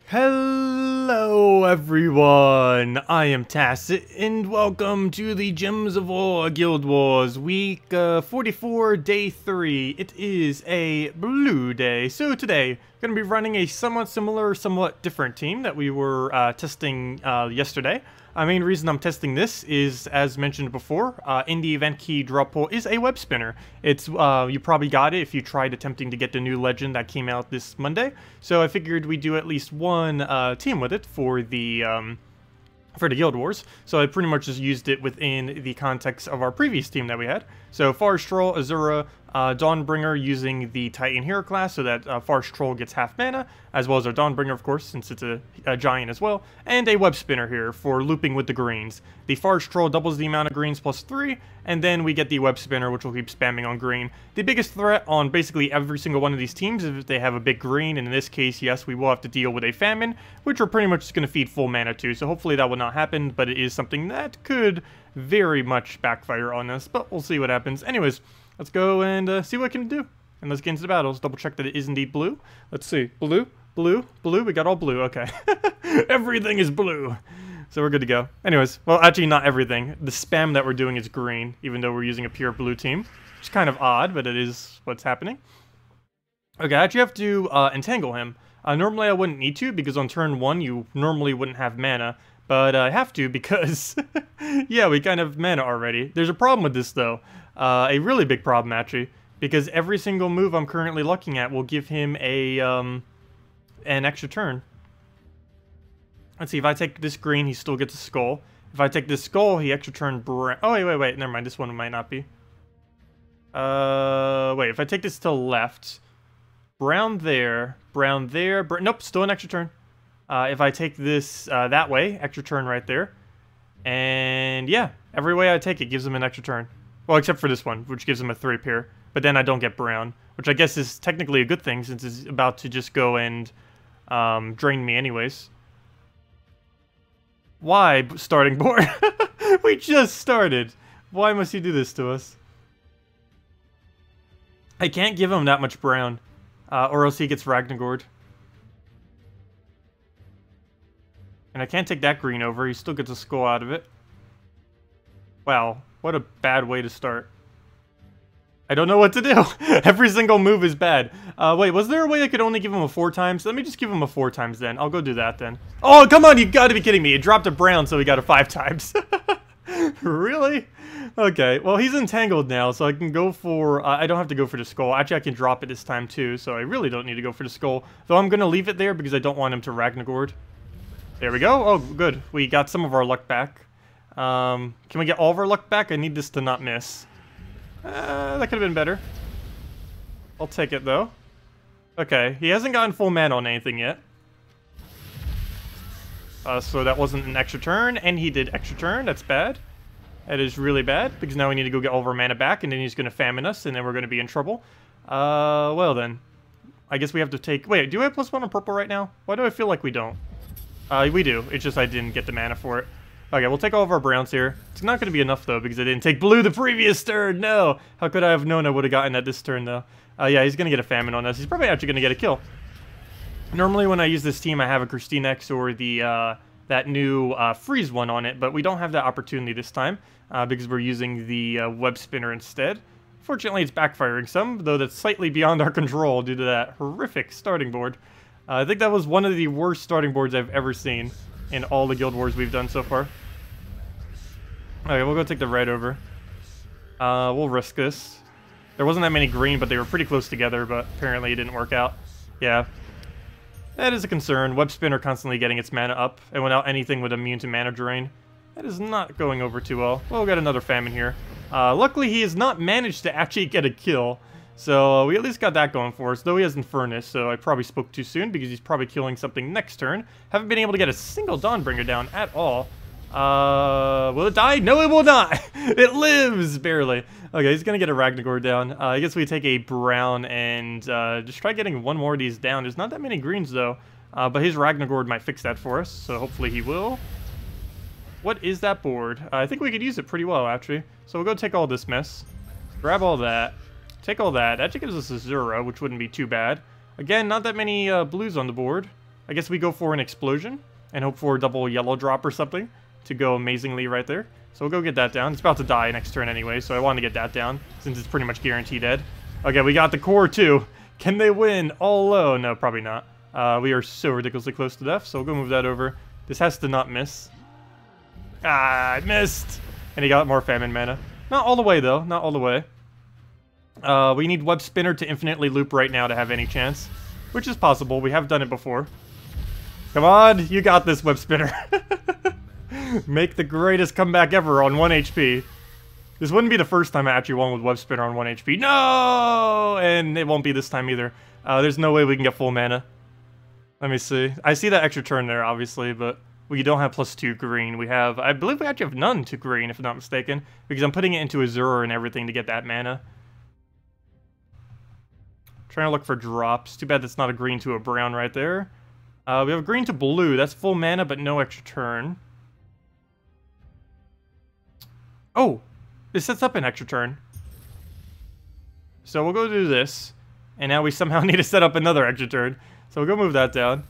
Hello everyone, I am Tacit, and welcome to the Gems of War Guild Wars week 44, day 3. It is a blue day, so today going to be running a somewhat similar, somewhat different team that we were testing yesterday. Main reason I'm testing this is, as mentioned before, in the event key drop pull is a web spinner. It's you probably got it if you tried attempting to get the new legend that came out this Monday. So I figured we'd do at least one team with it for the Guild Wars. So I pretty much just used it within the context of our previous team that we had. So Forest Troll, Azura, Dawnbringer using the Titan Hero class so that Forest Troll gets half mana, as well as our Dawnbringer, of course, since it's a giant as well, and a Web Spinner here for looping with the greens. The Forest Troll doubles the amount of greens plus 3, and then we get the Web Spinner, which will keep spamming on green. The biggest threat on basically every single one of these teams is if they have a big green, and in this case, yes, we will have to deal with a Famine, which we're pretty much just going to feed full mana to, so hopefully that will not happen, but it is something that could very much backfire on us, but we'll see what happens. Anyways, let's go and see what we can do. And let's get into the battles. Double check that it is indeed blue. Let's see. Blue, blue, blue. We got all blue. Okay. Everything is blue. So we're good to go. Anyways, well, actually not everything. The spam that we're doing is green, even though we're using a pure blue team. Which is kind of odd, but it is what's happening. Okay, I actually have to entangle him. Normally I wouldn't need to, because on turn 1 you normally wouldn't have mana. But I have to because, yeah, we kind of have mana already. There's a problem with this, though. A really big problem, actually. Because every single move I'm currently looking at will give him a an extra turn. Let's see, if I take this green, he still gets a skull. If I take this skull, he extra turn brown. Oh, wait, never mind. This one might not be. Wait, if I take this to the left, brown there, nope, still an extra turn. If I take this that way, extra turn right there. And yeah, every way I take it gives him an extra turn. Well, except for this one, which gives him a 3-pair. But then I don't get brown, which I guess is technically a good thing since it's about to just go and drain me anyways. Why, starting board? We just started. Why must you do this to us? I can't give him that much brown, or else he gets Ragnagord. And I can't take that green over. He still gets a skull out of it. Wow, what a bad way to start. I don't know what to do. Every single move is bad. Wait, was there a way I could only give him a 4 times? Let me just give him a 4 times then. I'll go do that then. Oh, come on, you gotta be kidding me. It dropped a brown, so we got a 5 times. Really? Okay, well, he's entangled now, so I can go for... I don't have to go for the skull. Actually, I can drop it this time too, so I really don't need to go for the skull. Though I'm gonna leave it there because I don't want him to Ragnagord. There we go. Oh, good. We got some of our luck back. Can we get all of our luck back? I need this to not miss. That could have been better. I'll take it, though. Okay, he hasn't gotten full mana on anything yet. So that wasn't an extra turn, and he did extra turn. That's bad. That is really bad, because now we need to go get all of our mana back, and then he's going to famine us, and then we're going to be in trouble. Well then. I guess we have to take... Wait, do we have +1 on purple right now? Why do I feel like we don't? We do. It's just I didn't get the mana for it. Okay, we'll take all of our browns here. It's not going to be enough, though, because I didn't take blue the previous turn. No! How could I have known I would have gotten that this turn, though? Yeah, he's going to get a famine on us. He's probably actually going to get a kill. Normally, when I use this team, I have a Christine X or the that new freeze one on it, but we don't have that opportunity this time because we're using the web spinner instead. Fortunately, it's backfiring some, though that's slightly beyond our control due to that horrific starting board. I think that was one of the worst starting boards I've ever seen in all the Guild Wars we've done so far. Okay, we'll go take the red over. We'll risk this. There wasn't that many green, but they were pretty close together, but apparently it didn't work out. Yeah. That is a concern. Web Spinner constantly getting its mana up, and without anything with immune to mana drain. That is not going over too well. Well, we'll get another famine here. Luckily, he has not managed to actually get a kill. So we at least got that going for us, though he has Infernus, so I probably spoke too soon because he's probably killing something next turn. Haven't been able to get a single Dawnbringer down at all. Will it die? No, it will not! It lives, barely. Okay, he's gonna get a Ragnagord down. I guess we take a brown and just try getting one more of these down. There's not that many greens, though, but his Ragnagord might fix that for us, so hopefully he will. What is that board? I think we could use it pretty well, actually. So we'll go take all this mess. Grab all that. Take all that. That actually gives us a Azura, which wouldn't be too bad. Again, not that many blues on the board. I guess we go for an explosion and hope for a double yellow drop or something to go amazingly right there. So we'll go get that down. It's about to die next turn anyway, so I want to get that down since it's pretty much guaranteed dead. Okay, we got the core too. Can they win all low? No, probably not. We are so ridiculously close to death, so we'll go move that over. This has to not miss. Ah, I missed! And he got more famine mana. Not all the way though, not all the way. We need Web Spinner to infinitely loop right now to have any chance. Which is possible, we have done it before. Come on, you got this, Web Spinner. Make the greatest comeback ever on 1 HP. This wouldn't be the first time I actually won with Web Spinner on 1 HP. No! And it won't be this time either. There's no way we can get full mana. Let me see. I see that extra turn there, obviously, but we don't have +2 green. We have, I believe we actually have none to green, if I'm not mistaken, because I'm putting it into Azure and everything to get that mana. Trying to look for drops. Too bad that's not a green to a brown right there. We have a green to blue. That's full mana, but no extra turn. Oh! This sets up an extra turn. So we'll go do this. And now we somehow need to set up another extra turn. So we'll go move that down.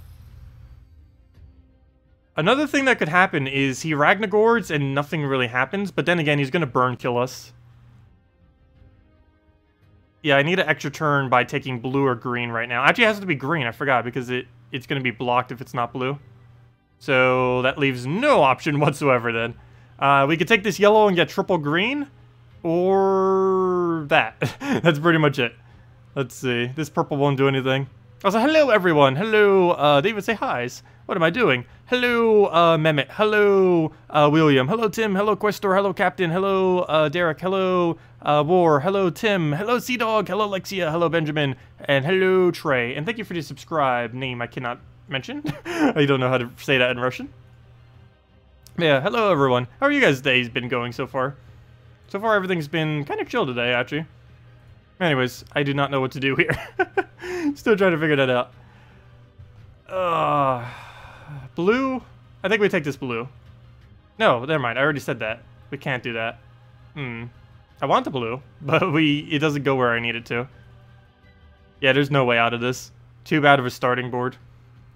Another thing that could happen is he Ragnagords and nothing really happens. But then again, he's going to burn kill us. Yeah, I need an extra turn by taking blue or green right now. Actually, it has to be green. I forgot because it's going to be blocked if it's not blue. So that leaves no option whatsoever then. We could take this yellow and get triple green. Or that. That's pretty much it. Let's see. This purple won't do anything. Also, hello everyone. Hello, they even say hi's. What am I doing? Hello, Mehmet. Hello, William. Hello, Tim. Hello, Questor. Hello, Captain. Hello, Derek. Hello, War. Hello, Tim. Hello, Sea Dog. Hello, Lexia. Hello, Benjamin. And hello, Trey. And thank you for the subscribe name I cannot mention. I don't know how to say that in Russian. Yeah, hello everyone. How are you guys' days been going so far? So far, everything's been kind of chill today, actually. Anyways, I do not know what to do here. Still trying to figure that out. Blue? I think we take this blue. No, never mind. I already said that. We can't do that. I want the blue, but it doesn't go where I need it to. Yeah, there's no way out of this. Too bad of a starting board.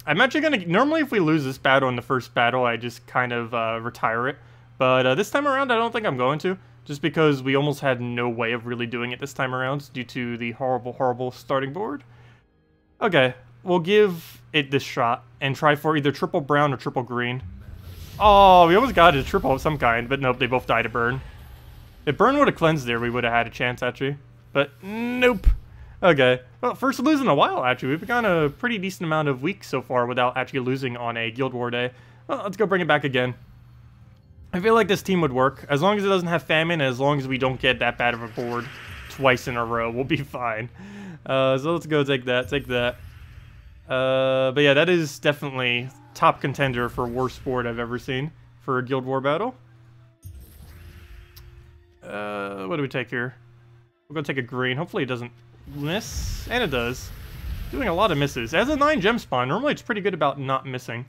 I'm actually gonna... Normally, if we lose this battle in the first battle, I just kind of retire it. But this time around, I don't think I'm going to. Just because we almost had no way of really doing it this time around due to the horrible, horrible starting board. Okay, we'll give it this shot and try for either triple brown or triple green. Oh, we almost got a triple of some kind, but nope, they both died to burn. If burn would have cleansed there, we would have had a chance, actually. But nope. Okay, well, first lose in a while, actually. We've gone a pretty decent amount of weeks so far without actually losing on a Guild War day. Well, let's go bring it back again. I feel like this team would work. As long as it doesn't have famine, as long as we don't get that bad of a board twice in a row, we'll be fine. So let's go take that, but yeah, that is definitely top contender for worst board I've ever seen for a Guild War battle. What do we take here? We're gonna take a green. Hopefully it doesn't miss. And it does. Doing a lot of misses. As a 9 gem spawn, normally it's pretty good about not missing.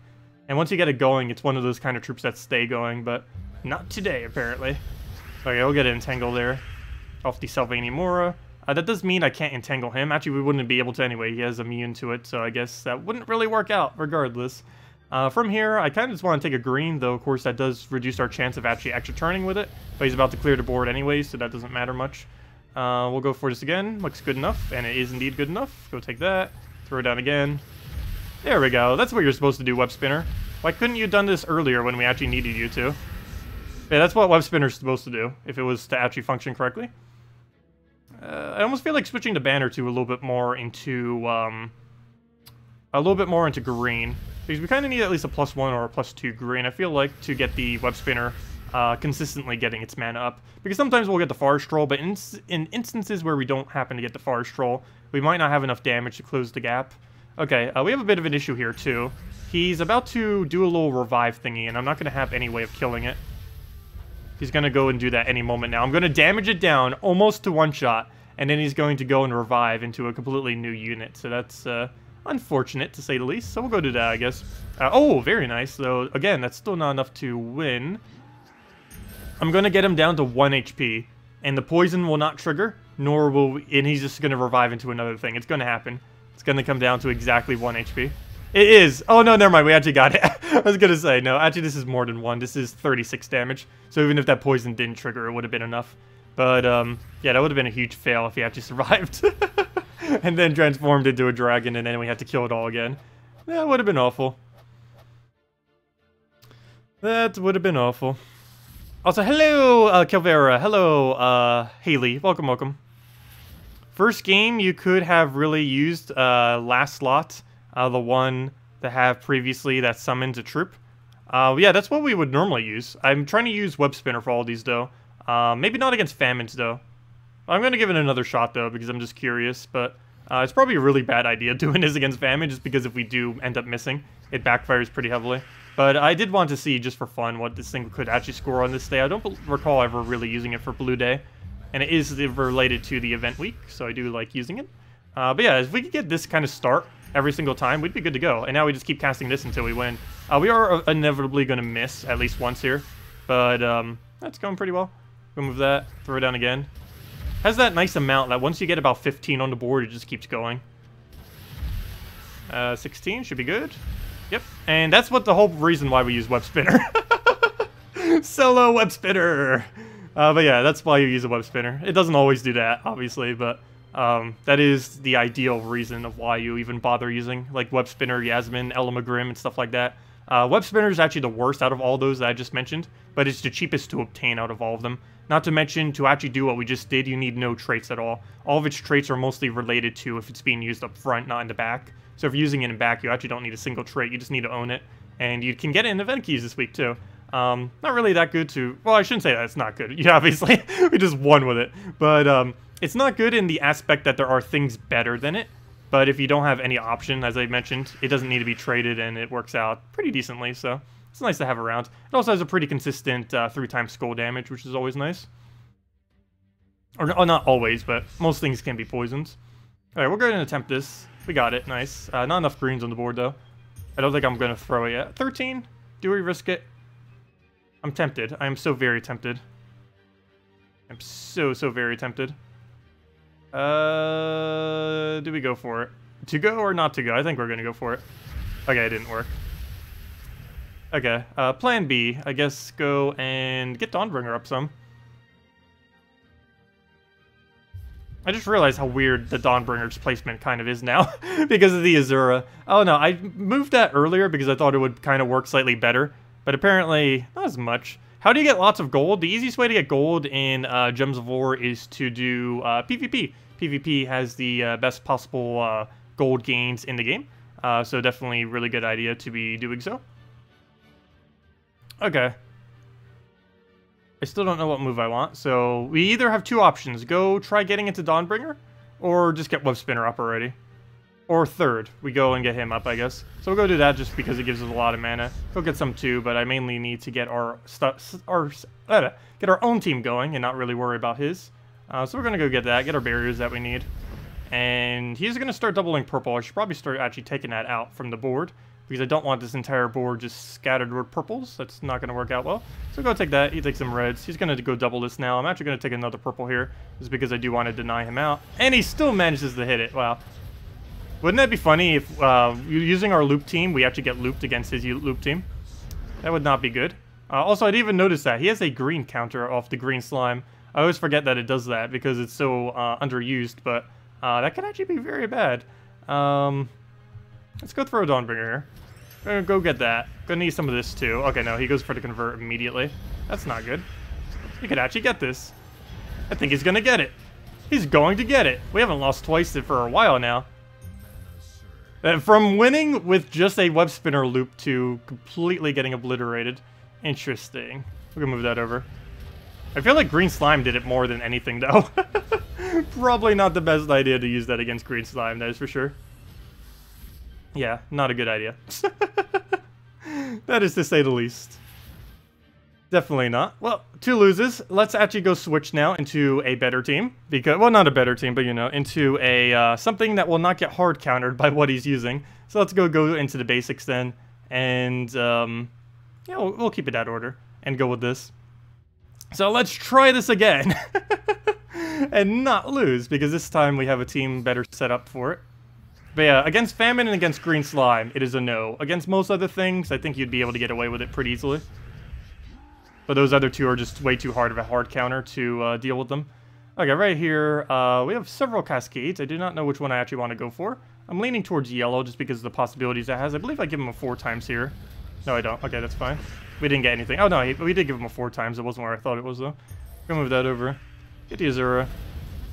And once you get it going, it's one of those kind of troops that stay going, but not today, apparently. Okay, we'll get an entangle there. Off the Sylvania Mora. That does mean I can't entangle him. Actually, we wouldn't be able to anyway. He has immune to it, so I guess that wouldn't really work out, regardless. From here, I kind of just want to take a green, though, of course, that does reduce our chance of actually extra turning with it. But he's about to clear the board anyway, so that doesn't matter much. We'll go for this again. Looks good enough, and it is indeed good enough. Go take that. Throw it down again. There we go. That's what you're supposed to do, Web Spinner. Why couldn't you have done this earlier when we actually needed you to? Yeah, that's what Web Spinner's supposed to do, if it was to actually function correctly. I almost feel like switching the banner to a little bit more into green. Because we kind of need at least a +1 or a +2 green, I feel like, to get the Web Spinner consistently getting its mana up. Because sometimes we'll get the Forest Troll, but in instances where we don't happen to get the Forest Troll, we might not have enough damage to close the gap. Okay, we have a bit of an issue here, too. He's about to do a little revive thingy, and I'm not going to have any way of killing it. He's going to go and do that any moment now. I'm going to damage it down almost to one shot, and then he's going to go and revive into a completely new unit. So that's unfortunate, to say the least. So we'll go do that, I guess. Oh, very nice. Though, again, that's still not enough to win. I'm going to get him down to 1 HP, and the poison will not trigger, nor will... And he's just going to revive into another thing. It's going to happen. It's going to come down to exactly 1 HP. It is. Oh, no, never mind. We actually got it. I was going to say, no, actually, this is more than one. This is 36 damage. So even if that poison didn't trigger, it would have been enough. But, yeah, that would have been a huge fail if he actually survived. And then transformed into a dragon, and then we had to kill it all again. That would have been awful. That would have been awful. Also, hello, Calvera. Hello, Haley. Welcome, welcome. First game you could have really used last slot, the one that have previously that summons a troop. Yeah, that's what we would normally use. I'm trying to use Web Spinner for all these, though. Maybe not against Famines, though. I'm going to give it another shot, though, because I'm just curious, but it's probably a really bad idea doing this against Famine, just because if we do end up missing, it backfires pretty heavily. But I did want to see, just for fun, what this thing could actually score on this day. I don't recall ever really using it for Blue Day, and it is related to the event week, so I do like using it. But yeah, if we could get this kind of start every single time, we'd be good to go. And now we just keep casting this until we win. We are inevitably going to miss at least once here, but that's going pretty well. We'll move that, throw it down again. Has that nice amount that once you get about 15 on the board, it just keeps going. 16 should be good. Yep, and that's what the whole reason why we use Web Spinner. Solo Web Spinner! But yeah, that's why you use a Web Spinner. It doesn't always do that, obviously, but that is the ideal reason of why you even bother using, like Web Spinner, Yasmin, Elamagrim, and stuff like that. Web Spinner is actually the worst out of all those that I just mentioned, but it's the cheapest to obtain out of all of them. Not to mention, to actually do what we just did, you need no traits at all. All of its traits are mostly related to if it's being used up front, not in the back. So if you're using it in back, you actually don't need a single trait, you just need to own it. And you can get it in event keys this week, too. Not really that good to... Well, I shouldn't say that it's not good. Yeah, obviously, we just won with it. But it's not good in the aspect that there are things better than it. But if you don't have any option, as I mentioned, it doesn't need to be traded, and it works out pretty decently, so it's nice to have around. It also has a pretty consistent 3x skull damage, which is always nice. Or not always, but most things can be poisons. Alright, we'll go ahead and attempt this. We got it, nice. Not enough greens on the board, though. I don't think I'm going to throw it yet. 13? Do we risk it? I'm tempted. I am so very tempted. I'm so very tempted. Do we go for it? To go or not to go? I think we're gonna go for it. Okay, it didn't work. Okay, plan B. I guess go and get Dawnbringer up some. I just realized how weird the Dawnbringer's placement kind of is now because of the Azura. Oh no, I moved that earlier because I thought it would kind of work slightly better, but apparently not as much. How do you get lots of gold? The easiest way to get gold in Gems of War is to do PvP. PvP has the best possible gold gains in the game, so definitely really good idea to be doing so. Okay. I still don't know what move I want, so we either have two options. Go try getting into Dawnbringer, or just get Web Spinner up already. Or third, we go and get him up, I guess. So we'll go do that just because it gives us a lot of mana. Go get some too, but I mainly need to get get our own team going and not really worry about his. So we're gonna go get that, get our barriers that we need. And he's gonna start doubling purple. I should probably start actually taking that out from the board, because I don't want this entire board just scattered with purples. That's not gonna work out well. So go take that, he takes some reds. He's gonna go double this now. I'm actually gonna take another purple here, just because I do want to deny him out. And he still manages to hit it, wow. Wouldn't that be funny if using our loop team, we actually get looped against his loop team? That would not be good. Also, I didn't even notice that. He has a green counter off the green slime. I always forget that it does that because it's so underused, but that can actually be very bad. Let's go throw a Dawnbringer here. We're gonna go get that. Gonna need some of this too. Okay, no, he goes for the convert immediately. That's not good. He could actually get this. I think he's gonna get it. He's going to get it. We haven't lost twice for a while now. From winning with just a Web Spinner loop to completely getting obliterated. Interesting. We're gonna move that over. I feel like Green Slime did it more than anything, though. Probably not the best idea to use that against Green Slime, that is for sure. Yeah, not a good idea. That is to say the least. Definitely not. Well, 2 loses. Let's actually go switch now into a better team. Because, well, not a better team, but, you know, into a something that will not get hard countered by what he's using. So let's go into the basics then. And, yeah, we'll keep it that order and go with this. So let's try this again. And not lose, because this time we have a team better set up for it. But yeah, against Famine and against Green Slime, it is a no. Against most other things, I think you'd be able to get away with it pretty easily. But those other two are just way too hard of a hard counter to deal with them. Okay, right here, we have several Cascades. I do not know which one I actually want to go for. I'm leaning towards yellow just because of the possibilities it has. I believe I give him a 4 times here. No, I don't. Okay, that's fine. We didn't get anything. Oh, no, we did give him a 4 times. It wasn't where I thought it was, though. Gonna move that over. Get the Azura.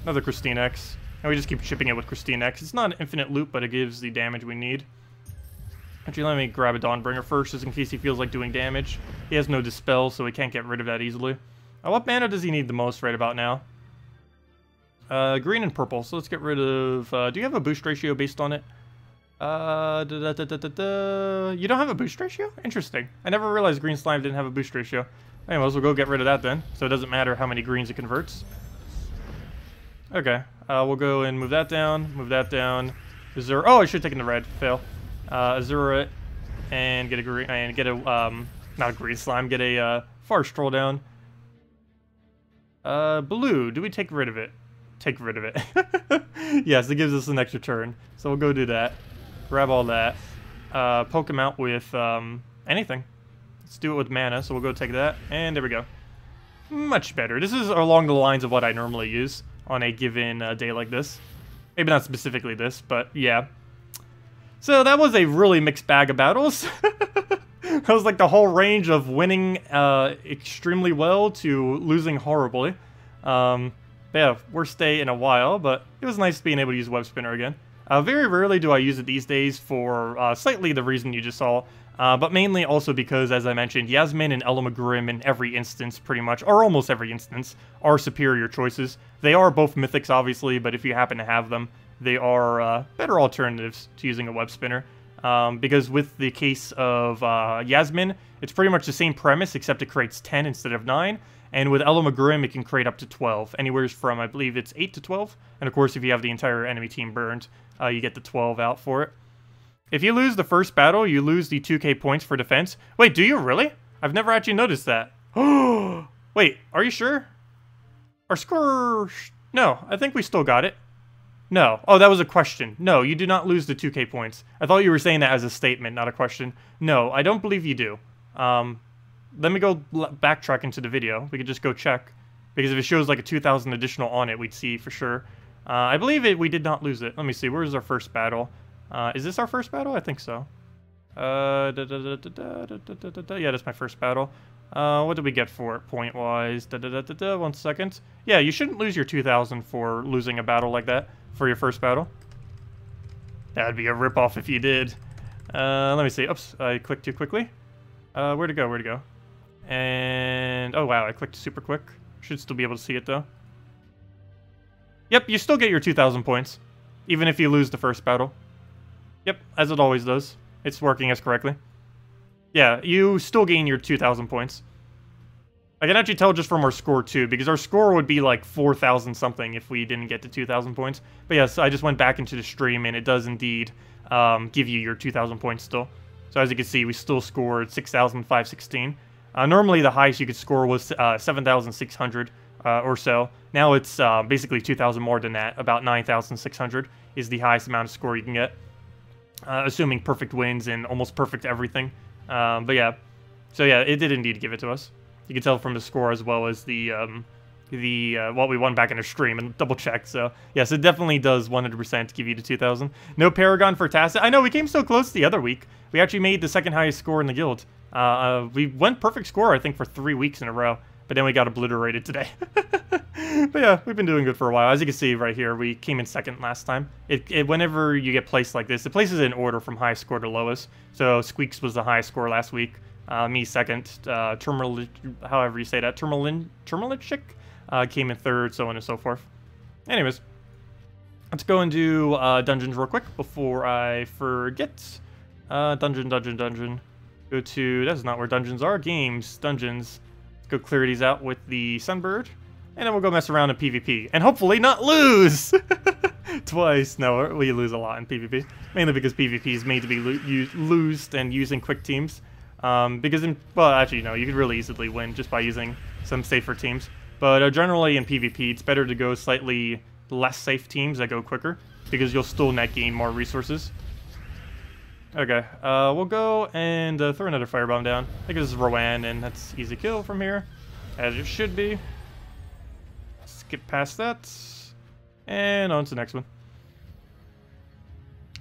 Another Christine X. And we just keep chipping it with Christine X. It's not an infinite loop, but it gives the damage we need. Actually, let me grab a Dawnbringer first, just in case he feels like doing damage. He has no Dispel, so we can't get rid of that easily. What mana does he need the most right about now? Green and purple, so let's get rid of... do you have a boost ratio based on it? You don't have a boost ratio? Interesting. I never realized Green Slime didn't have a boost ratio. Anyways, we'll go get rid of that then, so it doesn't matter how many greens it converts. Okay, we'll go and move that down, Azura... Oh, I should have taken the red. Fail. Azura it, and get a green... And get a, not a Green Slime, get a, Farce Troll down. Blue, do we take rid of it? Take rid of it. Yes, it gives us an extra turn. So we'll go do that. Grab all that. Poke him out with anything. Let's do it with mana, so we'll go take that. And there we go. Much better. This is along the lines of what I normally use on a given day like this. Maybe not specifically this, but yeah. So that was a really mixed bag of battles. That was like the whole range of winning extremely well to losing horribly. Yeah, worst day in a while, but it was nice being able to use Web Spinner again. Very rarely do I use it these days for slightly the reason you just saw, but mainly also because, as I mentioned, Yasmin and Elamagrim in every instance, pretty much, or almost every instance, are superior choices. They are both mythics, obviously, but if you happen to have them, they are better alternatives to using a Web Spinner. Because with the case of Yasmin, it's pretty much the same premise, except it creates 10 instead of 9. And with Elamagrim, it can create up to 12. Anywhere from, I believe it's 8 to 12. And of course, if you have the entire enemy team burned, you get the 12 out for it. If you lose the first battle, you lose the 2k points for defense. Wait, do you really? I've never actually noticed that. Wait, are you sure? Our score... No, I think we still got it. No. Oh, that was a question. No, you do not lose the 2k points. I thought you were saying that as a statement, not a question. No, I don't believe you do. Let me go backtrack into the video. We could just go check. Because if it shows like a 2,000 additional on it, we'd see for sure. I believe we did not lose it. Let me see. Where's our first battle? Is this our first battle? I think so. Yeah, that's my first battle. What did we get for it, point-wise? 1 second. Yeah, you shouldn't lose your 2,000 for losing a battle like that for your first battle. That'd be a ripoff if you did. Let me see. Oops, I clicked too quickly. Where'd it go? Where'd it go? And... Oh, wow, I clicked super quick. Should still be able to see it, though. Yep, you still get your 2,000 points, even if you lose the first battle. Yep, as it always does. It's working as correctly. Yeah, you still gain your 2,000 points. I can actually tell just from our score, too, because our score would be like 4,000 something if we didn't get to 2,000 points. But yes, I just went back into the stream, and it does indeed give you your 2,000 points still. So as you can see, we still scored 6,516. Normally, the highest you could score was 7,600 or so. Now it's basically 2,000 more than that. About 9,600 is the highest amount of score you can get. Assuming perfect wins and almost perfect everything. But yeah. So yeah, it did indeed give it to us. You can tell from the score as well as the what we won back in the stream and double checked. So yes, it definitely does 100% give you the 2,000. No Paragon for Tacit. I know, we came so close the other week. We actually made the second highest score in the guild. We went perfect score, I think, for 3 weeks in a row. But then we got obliterated today. But yeah, we've been doing good for a while. As you can see right here, we came in second last time. Whenever you get placed like this, it places it in order from highest score to lowest. So Squeaks was the highest score last week. Me second. However you say that. Termalichik came in third, so on and so forth. Anyways, let's go and do dungeons real quick before I forget. Dungeon. Go to... That's not where dungeons are. Games. Dungeons. Go clear these out with the Sunbird, and then we'll go mess around in PvP, and hopefully not lose! Twice. No, we lose a lot in PvP, mainly because PvP is made to be loosed and using quick teams. Because well, actually, no, you could really easily win just by using some safer teams. But generally in PvP, it's better to go slightly less safe teams that go quicker. because you'll still net gain more resources. Okay, we'll go and throw another firebomb down. I think this is Rowan, and that's easy kill from here, as it should be. Skip past that, and on to the next one.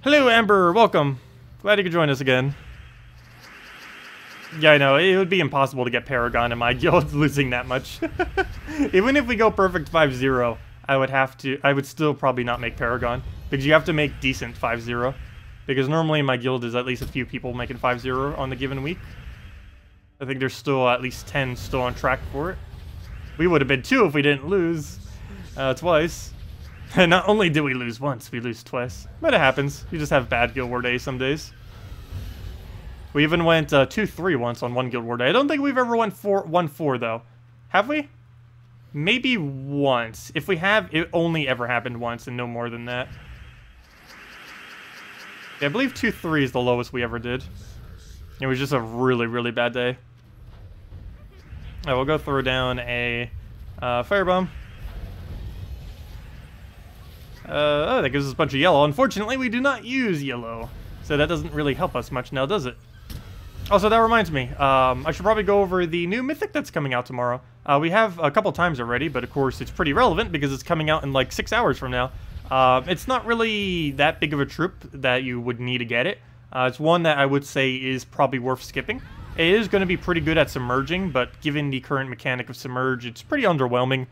Hello, Amber, welcome. Glad you could join us again. Yeah, I know, it would be impossible to get Paragon in my guild losing that much. Even if we go perfect 5-0, I would still probably not make Paragon, because you have to make decent 5-0. Because normally in my guild is at least a few people making 5-0 on the given week. I think there's still at least 10 still on track for it. We would have been 2 if we didn't lose twice. And not only did we lose once, we lose twice. But it happens. You just have bad Guild War days some days. We even went 2-3 once on one Guild War day. I don't think we've ever went 1-4 though. Have we? Maybe once. If we have, it only ever happened once and no more than that. Yeah, I believe 2-3 is the lowest we ever did. It was just a really, really bad day. We'll go throw down a firebomb. Oh, that gives us a bunch of yellow. Unfortunately, we do not use yellow, so that doesn't really help us much now, does it? Also, that reminds me, I should probably go over the new Mythic that's coming out tomorrow. We have a couple times already, but of course it's pretty relevant because it's coming out in like 6 hours from now. It's not really that big of a troop that you would need to get it. It's one that I would say is probably worth skipping. It is going to be pretty good at submerging, but given the current mechanic of submerge, it's pretty underwhelming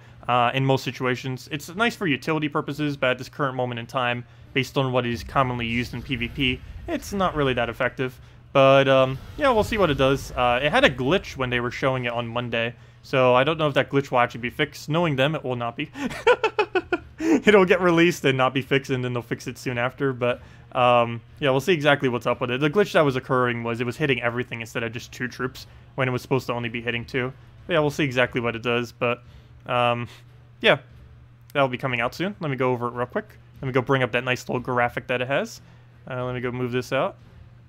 in most situations. It's nice for utility purposes, but at this current moment in time, based on what is commonly used in PvP, it's not really that effective. But yeah, we'll see what it does. It had a glitch when they were showing it on Monday, so I don't know if that glitch will actually be fixed. Knowing them, it will not be. It'll get released and not be fixed, and then they'll fix it soon after, but yeah, we'll see exactly what's up with it. The glitch that was occurring was it was hitting everything instead of just 2 troops, when it was supposed to only be hitting 2. But yeah, we'll see exactly what it does, but yeah, that'll be coming out soon. Let me go over it real quick. Let me go bring up that nice little graphic that it has. Let me go move this out.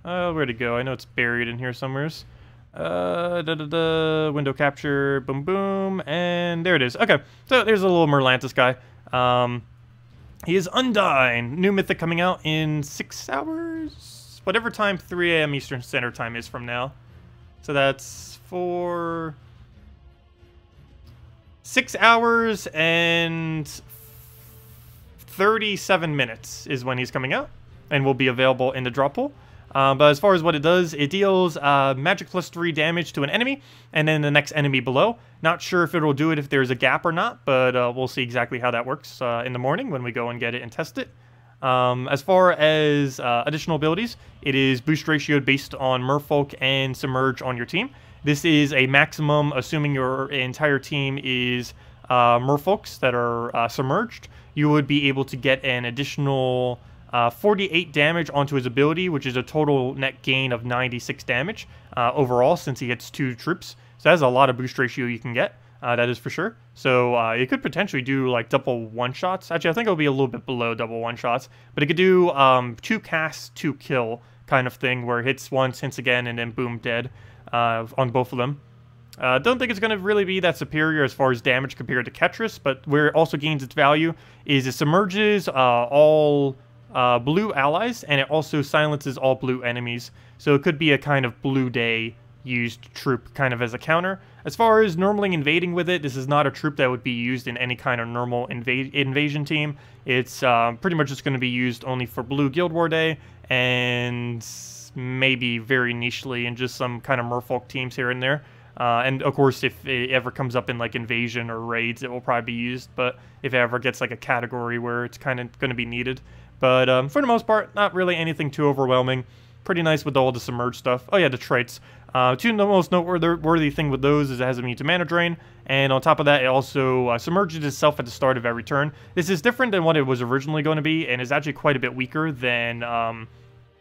Where'd it go? I know it's buried in here somewheres. Window capture, boom boom, and there it is. Okay, so there's a little Merlantis guy. He is Undyne. New Mythic coming out in 6 hours? Whatever time 3 AM Eastern Standard Time is from now. So that's for 6 hours and 37 minutes is when he's coming out, and will be available in the drop pool. But as far as what it does, it deals magic plus 3 damage to an enemy, and then the next enemy below. Not sure if it'll do it if there's a gap or not, but we'll see exactly how that works in the morning when we go and get it and test it. As far as additional abilities, it is boost ratio based on Merfolk and Submerge on your team. This is a maximum, assuming your entire team is Merfolks that are submerged. You would be able to get an additional 48 damage onto his ability, which is a total net gain of 96 damage overall, since he hits 2 troops. So that's a lot of boost ratio you can get, that is for sure. So you could potentially do like double one-shots. Actually, I think it'll be a little bit below double one-shots, but it could do 2 casts, 2 kill kind of thing, where it hits once, hits again, and then boom, dead on both of them. Don't think it's going to really be that superior as far as damage compared to Ketris, but where it also gains its value is it submerges all blue allies, and it also silences all blue enemies. So it could be a kind of Blue Day used troop kind of as a counter. As far as normally invading with it, this is not a troop that would be used in any kind of normal invasion team. It's pretty much just going to be used only for Blue Guild War Day, and maybe very nichely in just some kind of Merfolk teams here and there. And of course, if it ever comes up in like invasion or raids, it will probably be used. But if it ever gets like a category where it's kind of going to be needed. But for the most part, not really anything too overwhelming. Pretty nice with all the submerged stuff. Oh yeah, the traits. Two of the most noteworthy thing with those is it has a immune to mana drain, and on top of that, it also submerges itself at the start of every turn. This is different than what it was originally going to be, and is actually quite a bit weaker than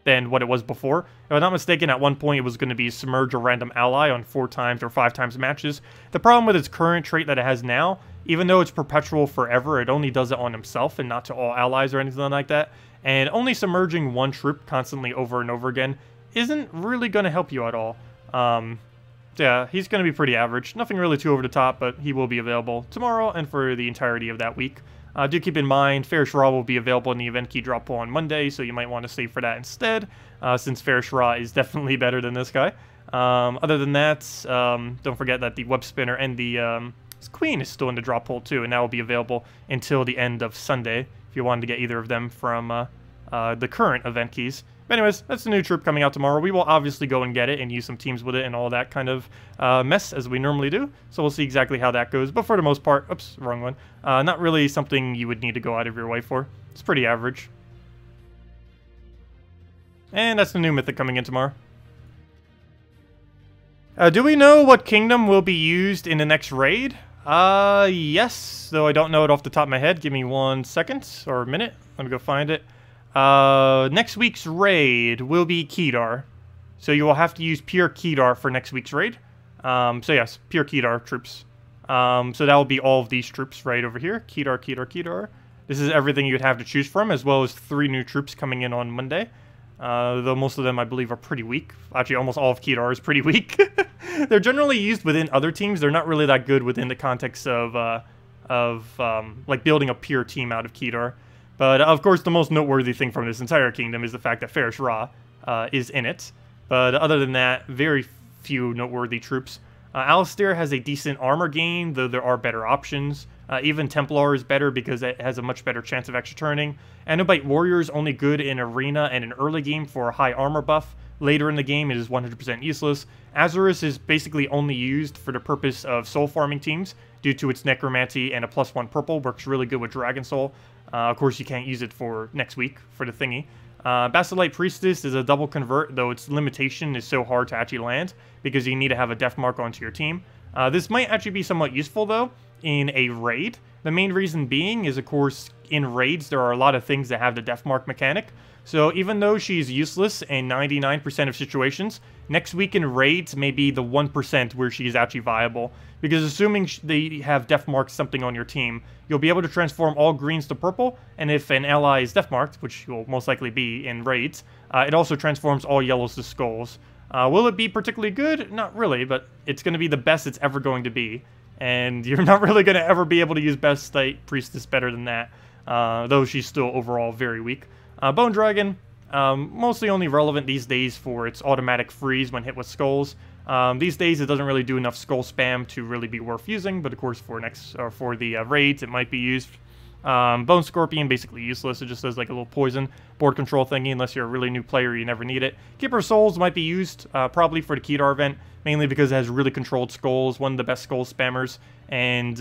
what it was before. If I'm not mistaken, at one point it was going to be submerge a random ally on 4 times or 5 times matches. The problem with its current trait that it has now, even though it's perpetual forever, it only does it on himself and not to all allies or anything like that. And only submerging one troop constantly over and over again isn't really going to help you at all. Yeah, he's going to be pretty average. Nothing really too over the top, but he will be available tomorrow and for the entirety of that week. Do keep in mind, Fairish Ra will be available in the event key drop pool on Monday, so you might want to save for that instead, since Fairish Ra is definitely better than this guy. Other than that, don't forget that the Web Spinner and the Queen is still in the drop pool too, and that will be available until the end of Sunday, if you wanted to get either of them from the current event keys. But anyways, that's the new troop coming out tomorrow. We will obviously go and get it and use some teams with it and all that kind of mess as we normally do. So we'll see exactly how that goes. But for the most part, oops, wrong one. Not really something you would need to go out of your way for. It's pretty average. And that's the new mythic coming in tomorrow. Do we know what kingdom will be used in the next raid? Yes, though I don't know it off the top of my head. Give me 1 second or a minute. Let me go find it. Next week's raid will be Kedar. So you will have to use pure Kedar for next week's raid. So yes, pure Kedar troops. So that will be all of these troops right over here. Kedar, Kedar, Kedar. This is everything you'd have to choose from, as well as 3 new troops coming in on Monday. Though most of them, I believe, are pretty weak. Actually, almost all of Kedar is pretty weak. They're generally used within other teams. They're not really that good within the context of like building a pure team out of Kedar. But, of course, the most noteworthy thing from this entire kingdom is the fact that Fairish Ra is in it. But other than that, very few noteworthy troops. Alistair has a decent armor gain, though there are better options. Even Templar is better because it has a much better chance of extra turning. Anobite Warrior is only good in Arena and an early game for a high armor buff. Later in the game, it is 100% useless. Azurus is basically only used for the purpose of soul farming teams due to its necromancy and a +1 purple. Works really good with Dragon Soul. Of course, you can't use it for next week for the thingy. Basilite Priestess is a double convert, though its limitation is so hard to actually land because you need to have a death mark onto your team. This might actually be somewhat useful, though, in a raid. The main reason being is, of course, in raids, there are a lot of things that have the death mark mechanic. So even though she's useless in 99% of situations, next week in raids may be the 1% where she's actually viable. Because assuming they have death marked something on your team, you'll be able to transform all greens to purple, and if an ally is death marked, which will most likely be in raids, it also transforms all yellows to skulls. Will it be particularly good? Not really, but it's going to be the best it's ever going to be. And you're not really going to ever be able to use Basilite Priestess better than that, though she's still overall very weak. Bone Dragon, mostly only relevant these days for its automatic freeze when hit with skulls. These days it doesn't really do enough skull spam to really be worth using, but of course for the raids it might be used. Bone Scorpion, basically useless. It just does like a little poison board control thingy unless you're a really new player, you never need it. Keeper of Souls might be used probably for the Kedar event, mainly because it has really controlled skulls, one of the best skull spammers, and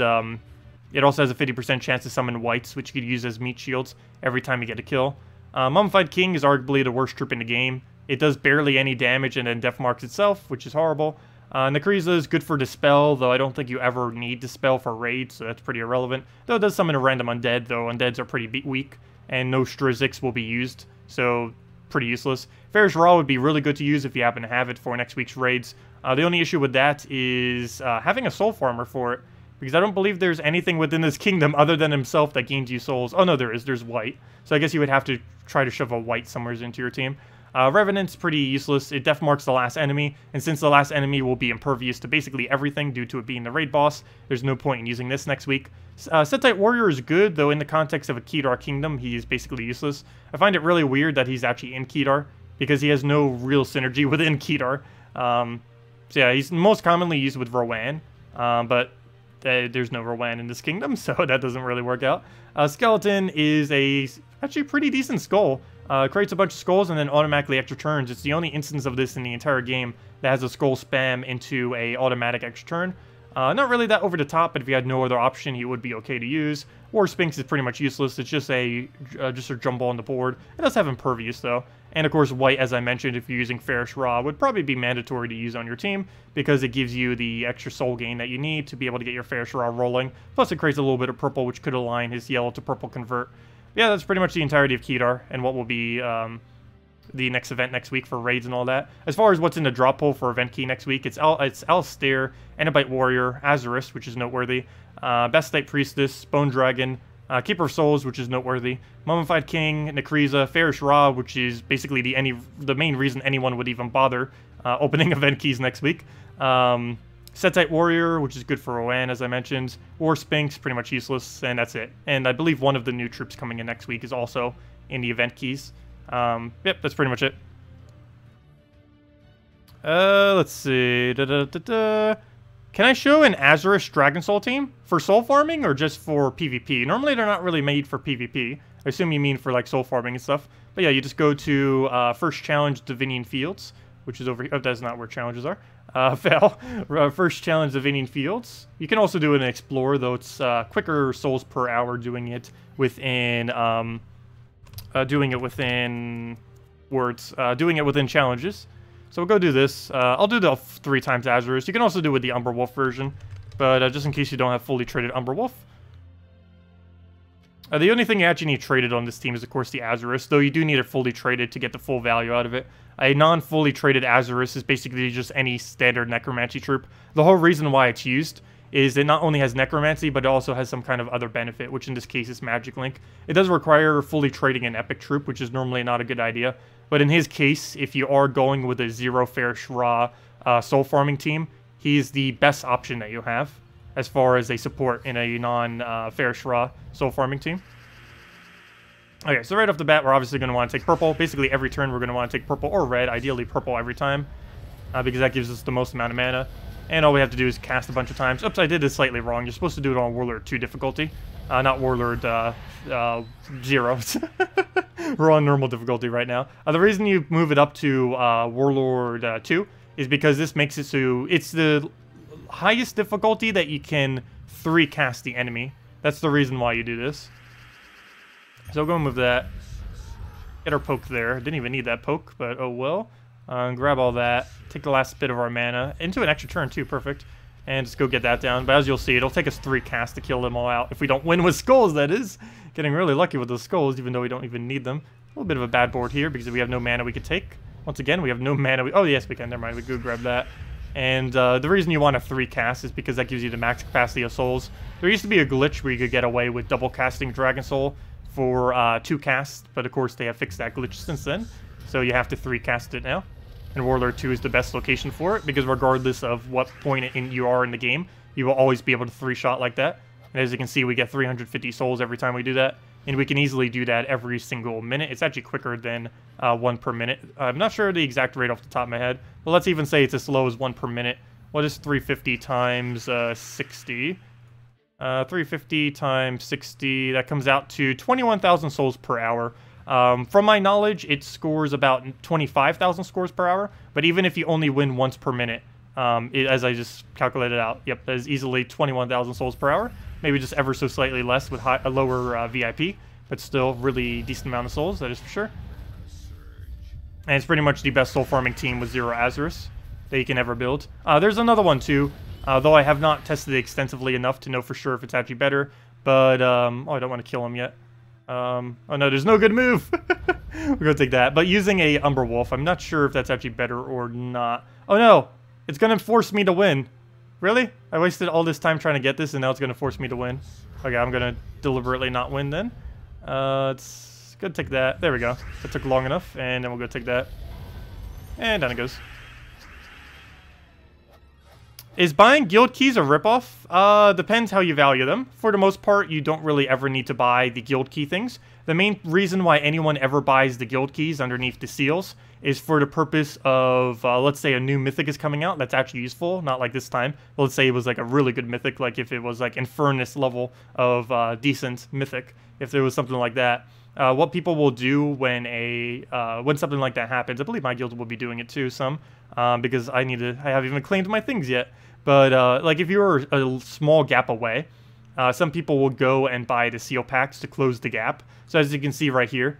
it also has a 50% chance to summon whites, which you could use as meat shields every time you get a kill. Mummified King is arguably the worst troop in the game. It does barely any damage and then death marks itself, which is horrible. Nekriza is good for Dispel, though I don't think you ever need Dispel for raids, so that's pretty irrelevant. Though it does summon a random undead, though undeads are pretty weak, and no Strizix will be used, so pretty useless. Fairish Ra would be really good to use if you happen to have it for next week's raids. The only issue with that is having a soul farmer for it, because I don't believe there's anything within this kingdom other than himself that gains you souls. Oh no, there is. There's white. So I guess you would have to try to shove a white somewhere into your team. Revenant's pretty useless. It death marks the last enemy, and since the last enemy will be impervious to basically everything due to it being the raid boss, there's no point in using this next week. Setite Warrior is good, though in the context of a Kedar kingdom, he is basically useless. I find it really weird that he's actually in Kedar, because he has no real synergy within Kedar. So yeah, he's most commonly used with Rowan, but there's no Rowan in this kingdom, so that doesn't really work out. Skeleton is actually pretty decent skull. Creates a bunch of skulls and then automatically extra turns. It's the only instance of this in the entire game that has a skull spam into a automatic extra turn. Not really that over the top, but if you had no other option, he would be okay to use. War Sphinx is pretty much useless. It's just a jumble on the board. It does have Impervious though. And of course, white, as I mentioned, if you're using Fairish Ra, would probably be mandatory to use on your team because it gives you the extra soul gain that you need to be able to get your Fairish Ra rolling. Plus, it creates a little bit of purple, which could align his yellow to purple convert. Yeah, that's pretty much the entirety of Kedar and what will be the next event next week for raids and all that. As far as what's in the drop pool for event key next week, it's Alistair, Anobite Warrior, Azurus, which is noteworthy, Basilite Priestess, Bone Dragon, Keeper of Souls, which is noteworthy, Mummified King, Nekriza, Fairish Ra, which is basically the main reason anyone would even bother opening event keys next week, Setite Warrior, which is good for Rowan, as I mentioned. War Sphinx, pretty much useless, and that's it. And I believe one of the new troops coming in next week is also in the event keys. Yep, that's pretty much it. Let's see. Can I show an Azurus Dragon Soul team for soul farming or just for PvP? Normally they're not really made for PvP. I assume you mean for like soul farming and stuff. But yeah, you just go to first challenge Divinian Fields, which is over here. Oh, that's not where challenges are. Fail. First challenge Divinian Fields. You can also do an Explore, though it's quicker souls per hour doing it within doing it within challenges. So we'll go do this. I'll do the 3 times Azurus. You can also do it with the Umber Wolf version, but just in case you don't have fully traded Umber Wolf. The only thing you actually need traded on this team is, of course, the Azurus, though you do need it fully traded to get the full value out of it. A non-fully traded Azurus is basically just any standard Necromancy troop. The whole reason why it's used is it not only has Necromancy, but it also has some kind of other benefit, which in this case is Magic Link. It does require fully trading an Epic troop, which is normally not a good idea. But in his case, if you are going with a 0 Fair Shra soul farming team, he's the best option that you have as far as a support in a non-Fair Shra soul farming team. Okay, so right off the bat, we're obviously going to want to take purple. Basically, every turn we're going to want to take purple or red, ideally purple every time, because that gives us the most amount of mana. And all we have to do is cast a bunch of times. Oops, I did this slightly wrong. You're supposed to do it on Warlord 2 difficulty, not Warlord 0. We're on normal difficulty right now. The reason you move it up to Warlord 2 is because this makes it so it's the highest difficulty that you can 3 cast the enemy. That's the reason why you do this. So we'll go and move that. Get our poke there. Didn't even need that poke, but oh well. Grab all that. Take the last bit of our mana. Into an extra turn too, perfect. And just go get that down. But as you'll see, it'll take us 3 casts to kill them all out. If we don't win with skulls, that is. Getting really lucky with those skulls, even though we don't even need them. A little bit of a bad board here because we have no mana we could take. Once again, we have no mana. Oh, yes, we can. Never mind. We go grab that. And the reason you want a 3 cast is because that gives you the max capacity of souls. There used to be a glitch where you could get away with double casting Dragon Soul for 2 casts, but of course they have fixed that glitch since then. So you have to 3 cast it now. And Warlord 2 is the best location for it, because regardless of what point you are in the game, you will always be able to 3-shot like that. And as you can see, we get 350 souls every time we do that. And we can easily do that every single minute. It's actually quicker than 1 per minute. I'm not sure the exact rate off the top of my head, but let's even say it's as low as 1 per minute. What is 350 times 60? 350 times 60, that comes out to 21,000 souls per hour. From my knowledge, it scores about 25,000 scores per hour, but even if you only win once per minute, as I just calculated out, yep, that is easily 21,000 souls per hour. Maybe just ever so slightly less with a lower VIP, but still really decent amount of souls, that is for sure. And it's pretty much the best soul farming team with 0 Azurus that you can ever build. There's another one too, though I have not tested it extensively enough to know for sure if it's actually better, but, oh, I don't want to kill him yet. Oh no, there's no good move. We're gonna take that. But using a Umber Wolf, I'm not sure if that's actually better or not. Oh no, it's gonna force me to win. Really? I wasted all this time trying to get this, and now it's gonna force me to win. Okay, I'm gonna deliberately not win then. It's gonna take that. There we go. That took long enough, and then we'll go take that. And down it goes. Is buying guild keys a ripoff? Depends how you value them. For the most part, you don't really ever need to buy the guild key things. The main reason why anyone ever buys the guild keys underneath the seals is for the purpose of, let's say a new mythic is coming out that's actually useful, not like this time. Let's say it was like a really good mythic, like if it was like Infernus level of decent mythic, if there was something like that. What people will do when something like that happens, I believe my guild will be doing it too, some, because I haven't even claimed my things yet. But like if you're a small gap away, some people will go and buy the seal packs to close the gap. So as you can see right here,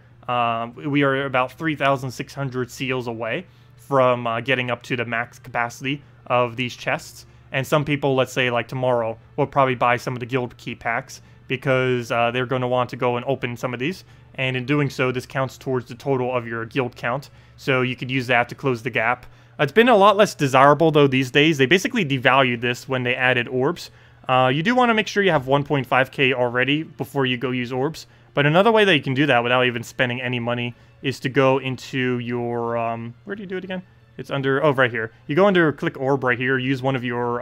we are about 3,600 seals away from getting up to the max capacity of these chests. And some people, let's say like tomorrow, will probably buy some of the guild key packs because they're going to want to go and open some of these. And in doing so, this counts towards the total of your guild count. So you could use that to close the gap. It's been a lot less desirable, though, these days. They basically devalued this when they added orbs. You do want to make sure you have 1.5k already before you go use orbs. But another way that you can do that without even spending any money is to go into your, where do you do it again? It's under, oh, right here. You go under, click Orb right here, use one of your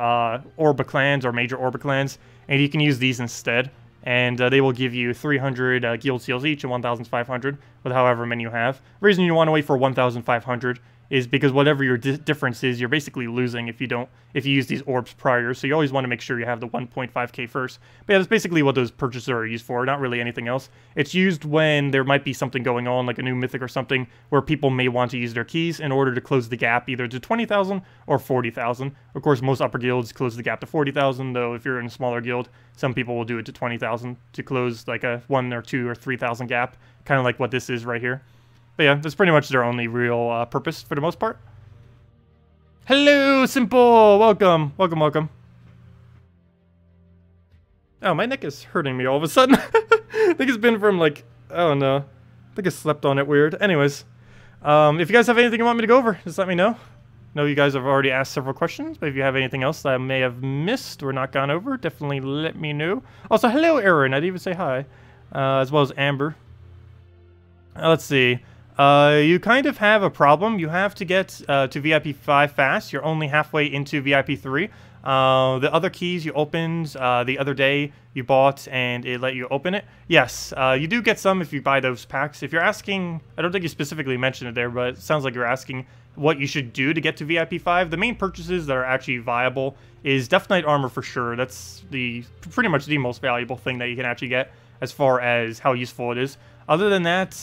Orba clans or major Orba clans, and you can use these instead. And they will give you 300 guild seals each and 1,500 with however many you have. The reason you want to wait for 1,500 is because whatever your difference is, you're basically losing if you use these orbs prior. So you always want to make sure you have the 1.5k first. But yeah, that's basically what those purchases are used for, not really anything else. It's used when there might be something going on, like a new mythic or something, where people may want to use their keys in order to close the gap either to 20,000 or 40,000. Of course, most upper guilds close the gap to 40,000, though if you're in a smaller guild, some people will do it to 20,000 to close like a 1 or 2 or 3,000 gap, kind of like what this is right here. But yeah, that's pretty much their only real purpose for the most part. Hello, Simple! Welcome, welcome, welcome. Oh, my neck is hurting me all of a sudden. I think it's been from like, I don't know. I think I slept on it weird. Anyways, if you guys have anything you want me to go over, just let me know. I know you guys have already asked several questions, but if you have anything else that I may have missed or not gone over, definitely let me know. Also, hello, Aaron. I didn't even say hi. As well as Amber. Let's see. You kind of have a problem. You have to get to VIP 5 fast. You're only halfway into VIP 3. The other keys you opened the other day, you bought, and it let you open it. Yes, you do get some if you buy those packs. If you're asking, I don't think you specifically mentioned it there, but it sounds like you're asking what you should do to get to VIP 5. The main purchases that are actually viable is Death Knight armor for sure. That's pretty much the most valuable thing that you can actually get as far as how useful it is. Other than that,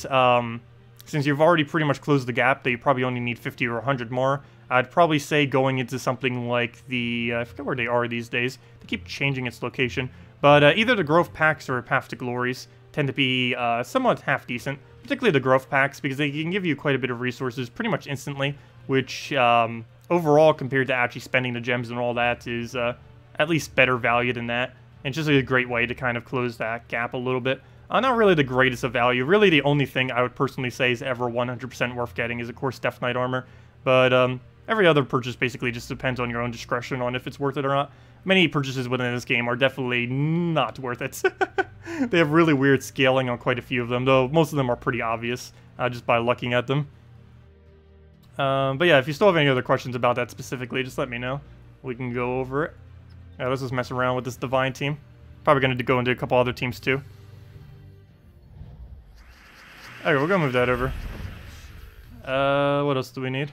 since you've already pretty much closed the gap that you probably only need 50 or 100 more, I'd probably say going into something like the, I forget where they are these days. They keep changing its location. But either the Growth Packs or Path to Glories tend to be somewhat half-decent, particularly the Growth Packs, because they can give you quite a bit of resources pretty much instantly, which overall, compared to actually spending the gems and all that, is at least better value than that. And just a great way to kind of close that gap a little bit. Not really the greatest of value. Really, the only thing I would personally say is ever 100% worth getting is, of course, Death Knight armor. But every other purchase basically just depends on your own discretion on if it's worth it or not. Many purchases within this game are definitely not worth it. They have really weird scaling on quite a few of them, though most of them are pretty obvious just by looking at them. But yeah, if you still have any other questions about that specifically, just let me know. We can go over it. Yeah, let's just mess around with this Divine team. Probably going to go into a couple other teams too. Okay, we're gonna move that over. What else do we need?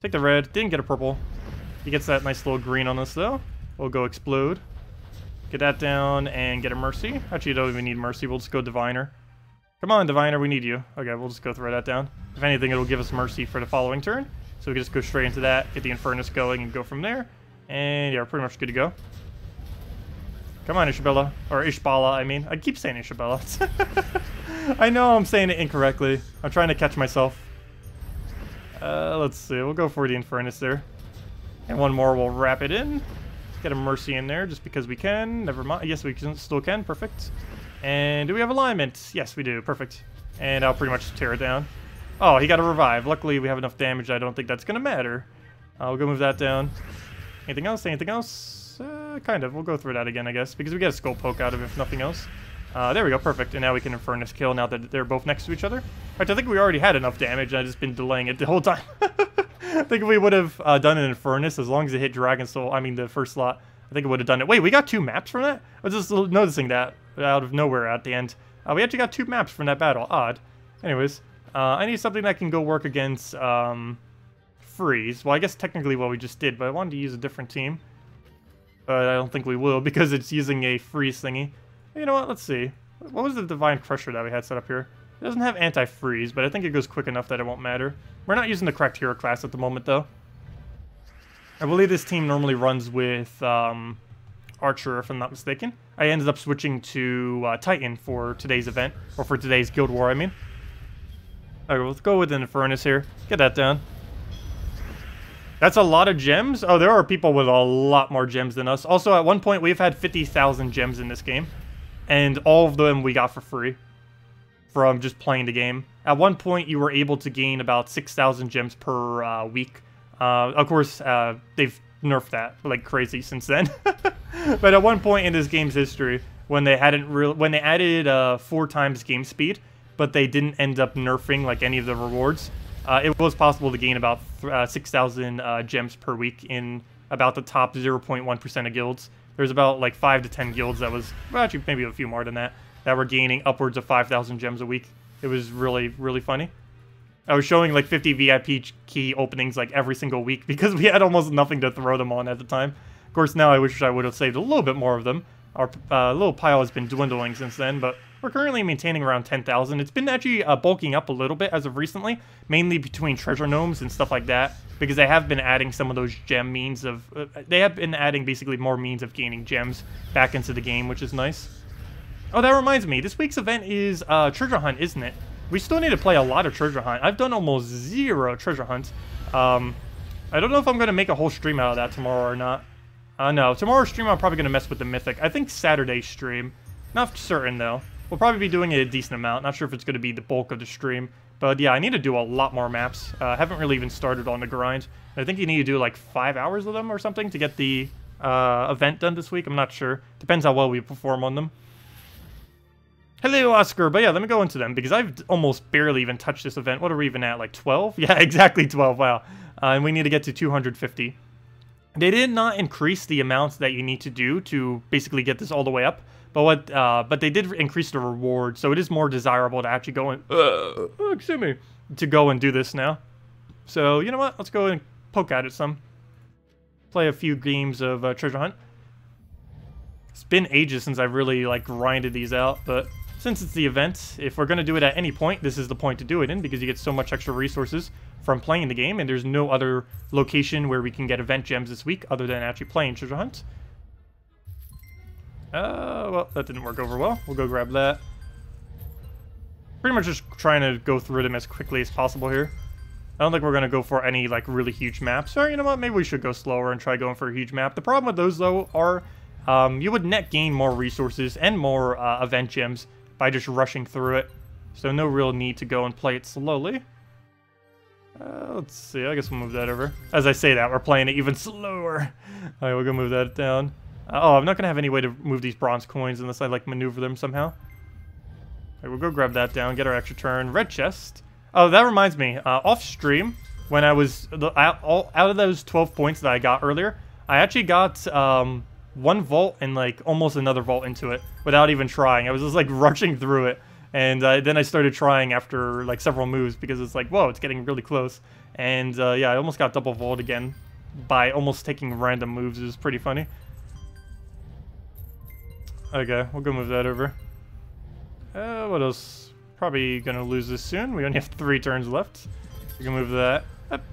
Take the red. Didn't get a purple. He gets that nice little green on us, though. We'll go Explode. Get that down and get a Mercy. Actually, you don't even need Mercy. We'll just go Diviner. Come on, Diviner. We need you. Okay, we'll just go throw that down. If anything, it'll give us Mercy for the following turn. So we can just go straight into that, get the Infernus going, and go from there. And yeah, we're pretty much good to go. Come on, Isabella. Or Ishbala, I mean. I keep saying Isabella. I know I'm saying it incorrectly. I'm trying to catch myself. Let's see. We'll go for the Infernus there. And one more, we'll wrap it in. Get a Mercy in there just because we can. Never mind. Yes, we still can. Perfect. And do we have alignment? Yes, we do. Perfect. And I'll pretty much tear it down. Oh, he got a revive. Luckily, we have enough damage. I don't think that's going to matter. We'll go move that down. Anything else? Anything else? Kind of. We'll go through that again, I guess, because we get a skull poke out of it, if nothing else. There we go. Perfect. And now we can Infernus kill now that they're both next to each other. Right, I think we already had enough damage. I've just been delaying it the whole time. I think if we would have done an Infernus, as long as it hit Dragon Soul, I mean the first slot, I think it would have done it. Wait, we got 2 maps from that? I was just noticing that out of nowhere at the end. We actually got 2 maps from that battle. Odd. Anyways, I need something that can go work against Freeze. Well, I guess technically what we just did, but I wanted to use a different team. But I don't think we will because it's using a Freeze thingy. You know what? Let's see. What was the Divine Crusher that we had set up here? It doesn't have anti-freeze, but I think it goes quick enough that it won't matter. We're not using the correct hero class at the moment, though. I believe this team normally runs with Archer, if I'm not mistaken. I ended up switching to Titan for today's event, or for today's Guild War, I mean. Alright, let's go with an Infernus here. Get that down. That's a lot of gems? Oh, there are people with a lot more gems than us. Also, at one point, we've had 50,000 gems in this game. And all of them we got for free from just playing the game. At one point, you were able to gain about 6,000 gems per week. Of course, they've nerfed that like crazy since then. But at one point in this game's history, when they added 4 times game speed, but they didn't end up nerfing like any of the rewards. It was possible to gain about 6,000 gems per week in about the top 0.1% of guilds. There's about like 5 to 10 guilds that was, well, actually maybe a few more than that were gaining upwards of 5,000 gems a week. It was really, really funny. I was showing like 50 VIP key openings like every single week because we had almost nothing to throw them on at the time. Of course, now I wish I would have saved a little bit more of them. Our little pile has been dwindling since then, but we're currently maintaining around 10,000. It's been actually bulking up a little bit as of recently, mainly between treasure gnomes and stuff like that, because they have been adding some of those gem means of... they have been adding basically more means of gaining gems back into the game, which is nice. Oh, that reminds me. This week's event is Treasure Hunt, isn't it? We still need to play a lot of Treasure Hunt. I've done almost 0 Treasure Hunts. I don't know if I'm going to make a whole stream out of that tomorrow or not. No, tomorrow's stream I'm probably going to mess with the Mythic. I think Saturday's stream. Not certain, though. We'll probably be doing it a decent amount. Not sure if it's going to be the bulk of the stream. But yeah, I need to do a lot more maps. I haven't really even started on the grind. I think you need to do like 5 hours of them or something to get the event done this week. I'm not sure. Depends how well we perform on them. Hello, Oscar. But yeah, let me go into them because I've almost barely even touched this event. What are we even at? Like 12? Yeah, exactly 12. Wow. And we need to get to 250. They did not increase the amounts that you need to do to basically get this all the way up, but they did increase the reward, so it is more desirable to actually go and excuse me, to go and do this now. So you know what? Let's go and poke at it some. Play a few games of Treasure Hunt. It's been ages since I've really like grinded these out, but since it's the event, if we're gonna do it at any point, this is the point to do it in because you get so much extra resources from playing the game, and there's no other location where we can get event gems this week other than actually playing Treasure Hunt. Well, that didn't work over well. We'll go grab that. Pretty much just trying to go through them as quickly as possible here. I don't think we're going to go for any, like, really huge maps. Or, you know what, maybe we should go slower and try going for a huge map. The problem with those, though, are you would net gain more resources and more event gems by just rushing through it. So no real need to go and play it slowly. Let's see, I guess we'll move that over. As I say that, we're playing it even slower. Alright, we're gonna move that down. Oh, I'm not gonna have any way to move these bronze coins unless I, like, maneuver them somehow. Alright, we'll go grab that down, get our extra turn. Red chest. Oh, that reminds me, off stream, when I was, out of those 12 points that I got earlier, I actually got, 1 vault and, like, almost another vault into it without even trying. I was just, like, rushing through it. And then I started trying after, like, several moves because it's like, whoa, it's getting really close. And, yeah, I almost got double vault again by almost taking random moves. It was pretty funny. Okay, we'll go move that over. What else? Probably gonna lose this soon. We only have 3 turns left. We can move that.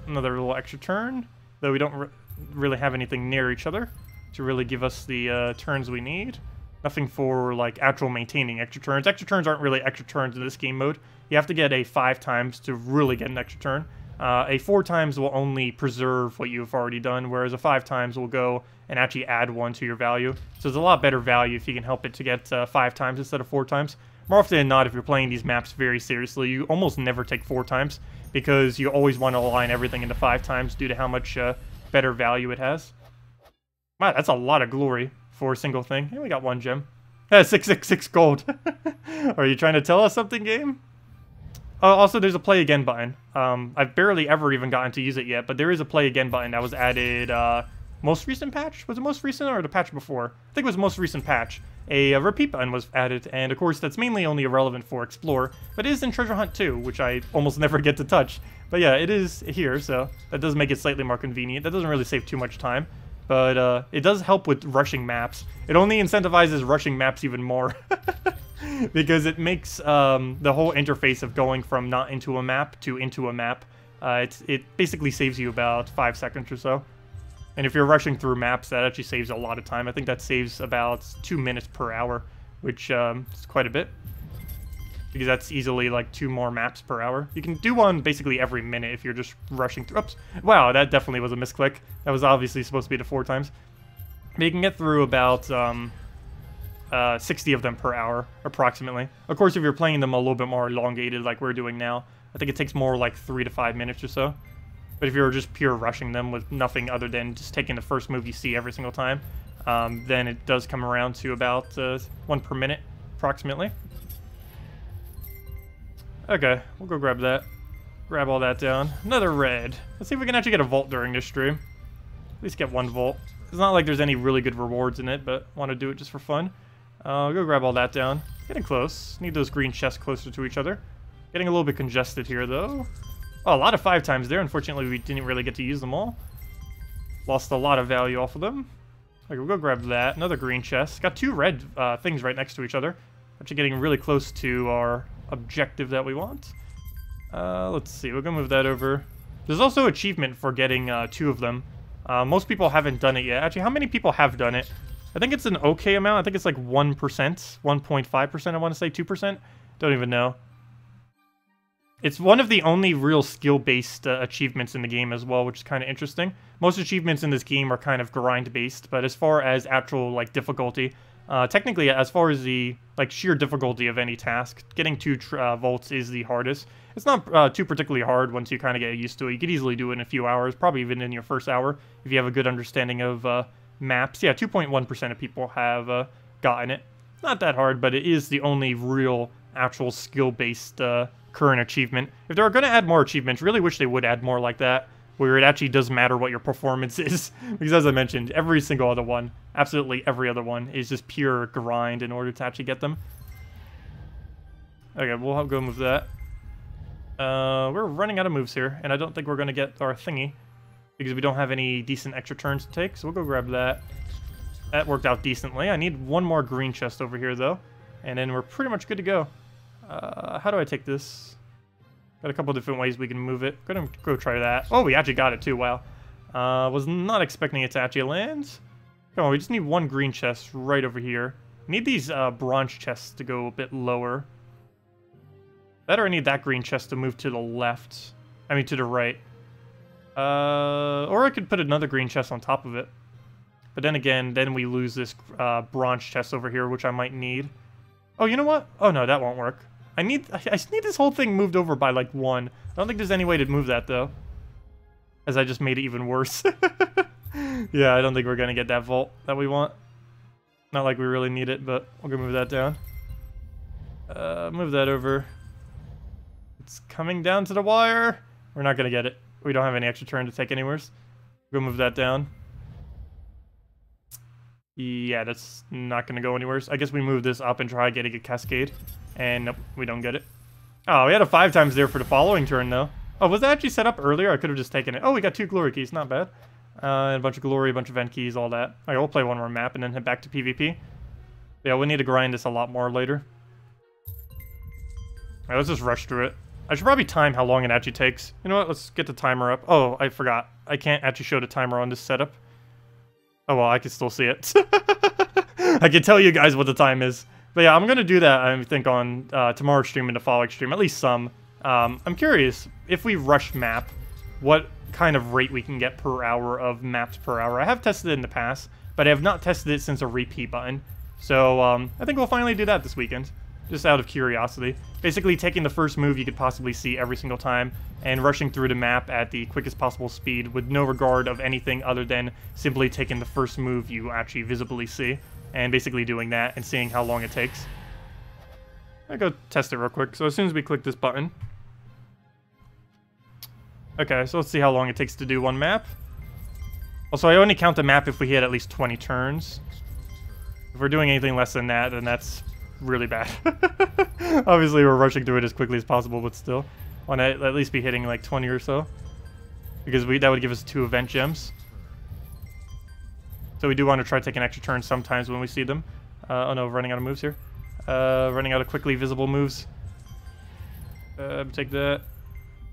Another little extra turn. Though we don't really have anything near each other to really give us the turns we need. Nothing for, like, actual maintaining extra turns. Extra turns aren't really extra turns in this game mode. You have to get a 5 times to really get an extra turn. A 4 times will only preserve what you've already done, whereas a 5 times will go and actually add 1 to your value. So it's a lot better value if you can help it to get 5 times instead of 4 times. More often than not, if you're playing these maps very seriously, you almost never take 4 times, because you always want to align everything into 5 times due to how much better value it has. Wow, that's a lot of glory for a single thing. Hey, we got 1 gem. 666 gold. Are you trying to tell us something, game? Also, there's a play again button. I've barely ever even gotten to use it yet, but there is a play again button that was added, most recent patch? Was it most recent or the patch before? I think it was most recent patch. A repeat button was added, and of course that's mainly only relevant for Explore, but it is in Treasure Hunt 2, which I almost never get to touch. But yeah, it is here, so that does make it slightly more convenient. That doesn't really save too much time. But it does help with rushing maps. It only incentivizes rushing maps even more. Because it makes the whole interface of going from not into a map to into a map, it basically saves you about 5 seconds or so. And if you're rushing through maps, that actually saves a lot of time. I think that saves about 2 minutes per hour, which is quite a bit. Because that's easily like 2 more maps per hour. You can do one basically every minute if you're just rushing through. Oops. Wow, that definitely was a misclick. That was obviously supposed to be the 4 times. But you can get through about 60 of them per hour, approximately. Of course, if you're playing them a little bit more elongated like we're doing now, I think it takes more like 3 to 5 minutes or so. But if you're just pure rushing them with nothing other than just taking the first move you see every single time, then it does come around to about 1 per minute, approximately. Okay, we'll go grab that. Grab all that down. Another red. Let's see if we can actually get a vault during this stream. At least get 1 vault. It's not like there's any really good rewards in it, but want to do it just for fun. I'll go grab all that down. Getting close. Need those green chests closer to each other. Getting a little bit congested here, though. Oh, a lot of 5 times there. Unfortunately, we didn't really get to use them all. Lost a lot of value off of them. Okay, we'll go grab that. Another green chest. Got 2 red things right next to each other. Actually getting really close to our objective that we want. Let's see. We're going to move that over. There's also achievement for getting 2 of them. Most people haven't done it yet. Actually, how many people have done it? I think it's an okay amount. I think it's like 1%, 1.5%, I want to say, 2%. Don't even know. It's one of the only real skill-based achievements in the game as well, which is kind of interesting. Most achievements in this game are kind of grind-based, but as far as actual like difficulty, technically, as far as the like sheer difficulty of any task, getting 2 volts is the hardest. It's not too particularly hard once you kind of get used to it. You could easily do it in a few hours, probably even in your first hour, if you have a good understanding of maps. Yeah, 2.1% of people have gotten it. Not that hard, but it is the only real actual skill-based current achievement. If they were going to add more achievements, really wish they would add more like that, where it actually does matter what your performance is. Because as I mentioned, every single other one, absolutely every other one, is just pure grind in order to actually get them. Okay, we'll go move that. We're running out of moves here, and I don't think we're going to get our thingy, because we don't have any decent extra turns to take, so we'll go grab that. That worked out decently. I need 1 more green chest over here, though, and then we're pretty much good to go. How do I take this? Got a couple different ways we can move it. Gonna go try that. Oh, we actually got it too, wow. Was not expecting it to actually land. Come on, we just need 1 green chest right over here. Need these bronze chests to go a bit lower. Better I need that green chest to move to the left. I mean, to the right. Or I could put another green chest on top of it. But then again, then we lose this bronze chest over here, which I might need. Oh, you know what? Oh, no, that won't work. I need this whole thing moved over by, like, 1. I don't think there's any way to move that, though. As I just made it even worse. Yeah, I don't think we're going to get that vault that we want. Not like we really need it, but we'll go move that down. Move that over. It's coming down to the wire. We're not going to get it. We don't have any extra turn to take anywhere. Go move that down. Yeah, that's not going to go anywhere. I guess we move this up and try getting a cascade. And nope, we don't get it. Oh, we had a 5 times there for the following turn, though. Oh, was that actually set up earlier? I could have just taken it. Oh, we got 2 glory keys. Not bad. And a bunch of glory, a bunch of event keys, all that. Okay, we'll play 1 more map and then head back to PvP. Yeah, we'll need to grind this a lot more later. Alright, let's just rush through it. I should probably time how long it actually takes. You know what? Let's get the timer up. Oh, I forgot. I can't actually show the timer on this setup. Oh, well, I can still see it. I can tell you guys what the time is. But yeah, I'm going to do that, I think, on tomorrow's stream and the following stream. At least some. I'm curious, if we rush map, what kind of rate we can get per hour of maps per hour. I have tested it in the past, but I have not tested it since a repeat button. So I think we'll finally do that this weekend. Just out of curiosity. Basically taking the first move you could possibly see every single time and rushing through the map at the quickest possible speed with no regard of anything other than simply taking the first move you actually visibly see and basically doing that and seeing how long it takes. I'll go test it real quick. So as soon as we click this button. Okay, so let's see how long it takes to do 1 map. Also, I only count the map if we hit at least 20 turns. If we're doing anything less than that, then that's really bad. Obviously, we're rushing through it as quickly as possible, but still. Want to at least be hitting like 20 or so. Because that would give us 2 event gems. So we do want to try taking extra turns sometimes when we see them. Oh no, running out of moves here. Running out of quickly visible moves. Take that.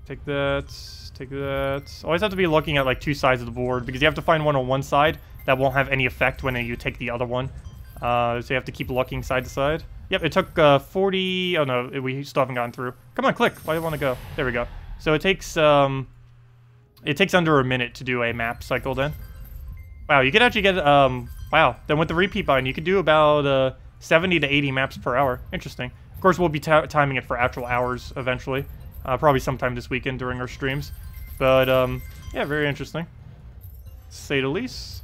Take that. Take that. Always have to be looking at like 2 sides of the board because you have to find one on one side that won't have any effect when you take the other one. So you have to keep looking side to side. Yep, it took 40... Oh no, we still haven't gotten through. Come on, click. Why do you want to go? There we go. So it takes under a minute to do a map cycle then. Wow, you could actually get... wow, then with the repeat button, you could do about 70 to 80 maps per hour. Interesting. Of course, we'll be timing it for actual hours eventually. Probably sometime this weekend during our streams. But, yeah, very interesting. To say the least.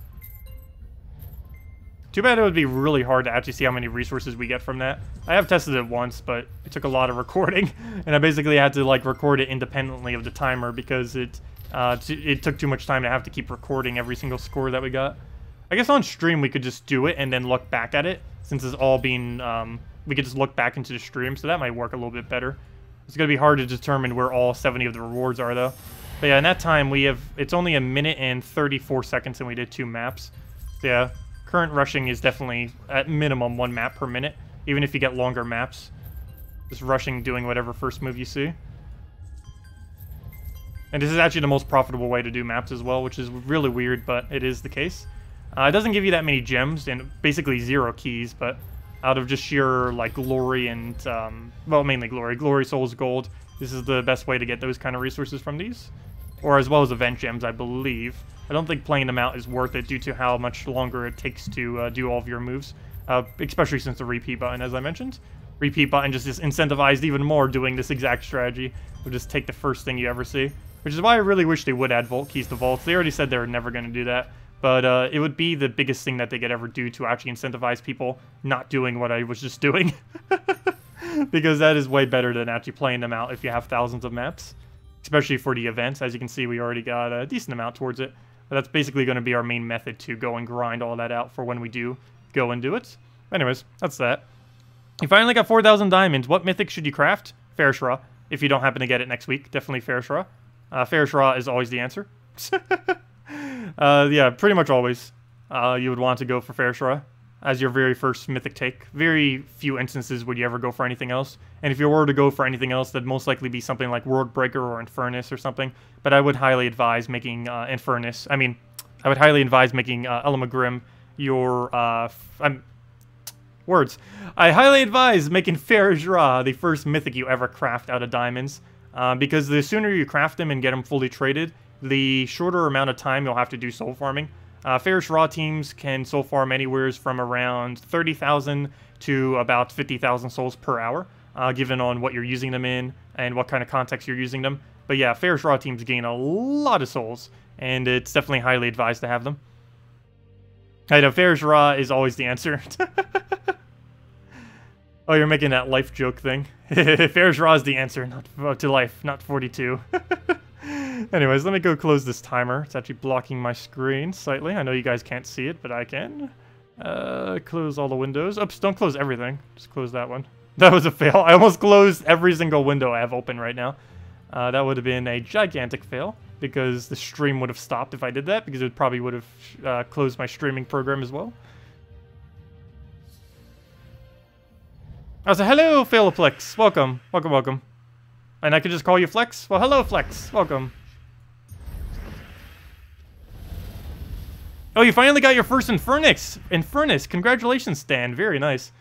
Too bad it would be really hard to actually see how many resources we get from that. I have tested it once, but it took a lot of recording, and I basically had to like record it independently of the timer because it took too much time to have to keep recording every single score that we got. I guess on stream we could just do it and then look back at it, since it's all being, we could just look back into the stream, so that might work a little bit better. It's going to be hard to determine where all 70 of the rewards are, though. But yeah, in that time, it's only 1 minute and 34 seconds, and we did 2 maps. So yeah, current rushing is definitely, at minimum, 1 map per minute, even if you get longer maps. Just rushing, doing whatever first move you see. And this is actually the most profitable way to do maps as well, which is really weird, but it is the case. It doesn't give you that many gems, and basically 0 keys, but out of just sheer, like, glory and, well, mainly glory, souls, gold, this is the best way to get those kind of resources from these. Or as well as event gems, I believe. I don't think playing them out is worth it due to how much longer it takes to do all of your moves, especially since the repeat button, as I mentioned. Repeat button just is incentivized even more doing this exact strategy. We'll just take the first thing you ever see, which is why I really wish they would add vault keys to vaults. They already said they were never going to do that. But it would be the biggest thing that they could ever do to actually incentivize people not doing what I was just doing. Because that is way better than actually playing them out if you have thousands of maps. Especially for the events. As you can see, we already got a decent amount towards it. But that's basically going to be our main method to go and grind all that out for when we do go and do it. Anyways, that's that. You finally got 4,000 diamonds. What mythic should you craft? Ferrous, if you don't happen to get it next week. Definitely Ferrous. Ferrous is always the answer. Yeah, pretty much always. You would want to go for Ferrous as your very first mythic take. Very few instances would you ever go for anything else. And if you were to go for anything else, that'd most likely be something like Worldbreaker or Infernus or something. But I would highly advise making Infernus. I mean, I would highly advise making Elamagrim your... words. I highly advise making Ferrous the first mythic you ever craft out of diamonds. Because the sooner you craft them and get them fully traded, the shorter amount of time you'll have to do soul farming. Ferrous teams can soul farm anywhere from around 30,000 to about 50,000 souls per hour, given on what you're using them in and what kind of context you're using them. But yeah, Ferrous teams gain a lot of souls, and it's definitely highly advised to have them. I know, Ferrous is always the answer. Oh, you're making that life joke thing. Ferrous is the answer not to life, not 42. Anyways, let me go close this timer. It's actually blocking my screen slightly. I know you guys can't see it, but I can. Close all the windows. Oops, don't close everything. Just close that one. That was a fail. I almost closed every single window I have open right now. That would have been a gigantic fail, because the stream would have stopped if I did that, because it probably would have closed my streaming program as well. I was like, hello, Philiplex. Welcome. Welcome, welcome. And I could just call you Flex? Well, hello, Flex. Welcome. Oh, you finally got your first Infernus. Congratulations, Stan. Very nice.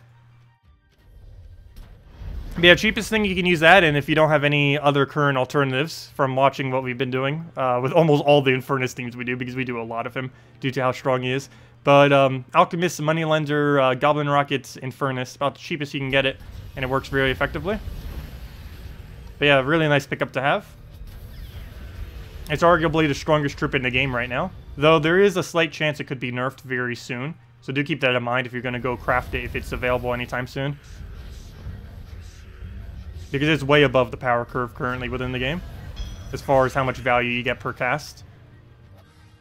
But yeah, cheapest thing you can use that, and if you don't have any other current alternatives from watching what we've been doing, with almost all the Infernus themes we do, because we do a lot of him due to how strong he is. But Alchemist, Moneylender, Goblin Rockets, Infernus, about the cheapest you can get it, and it works very effectively. But yeah, really nice pickup to have. It's arguably the strongest troop in the game right now, though there is a slight chance it could be nerfed very soon. So do keep that in mind if you're going to go craft it if it's available anytime soon. Because it's way above the power curve currently within the game, as far as how much value you get per cast.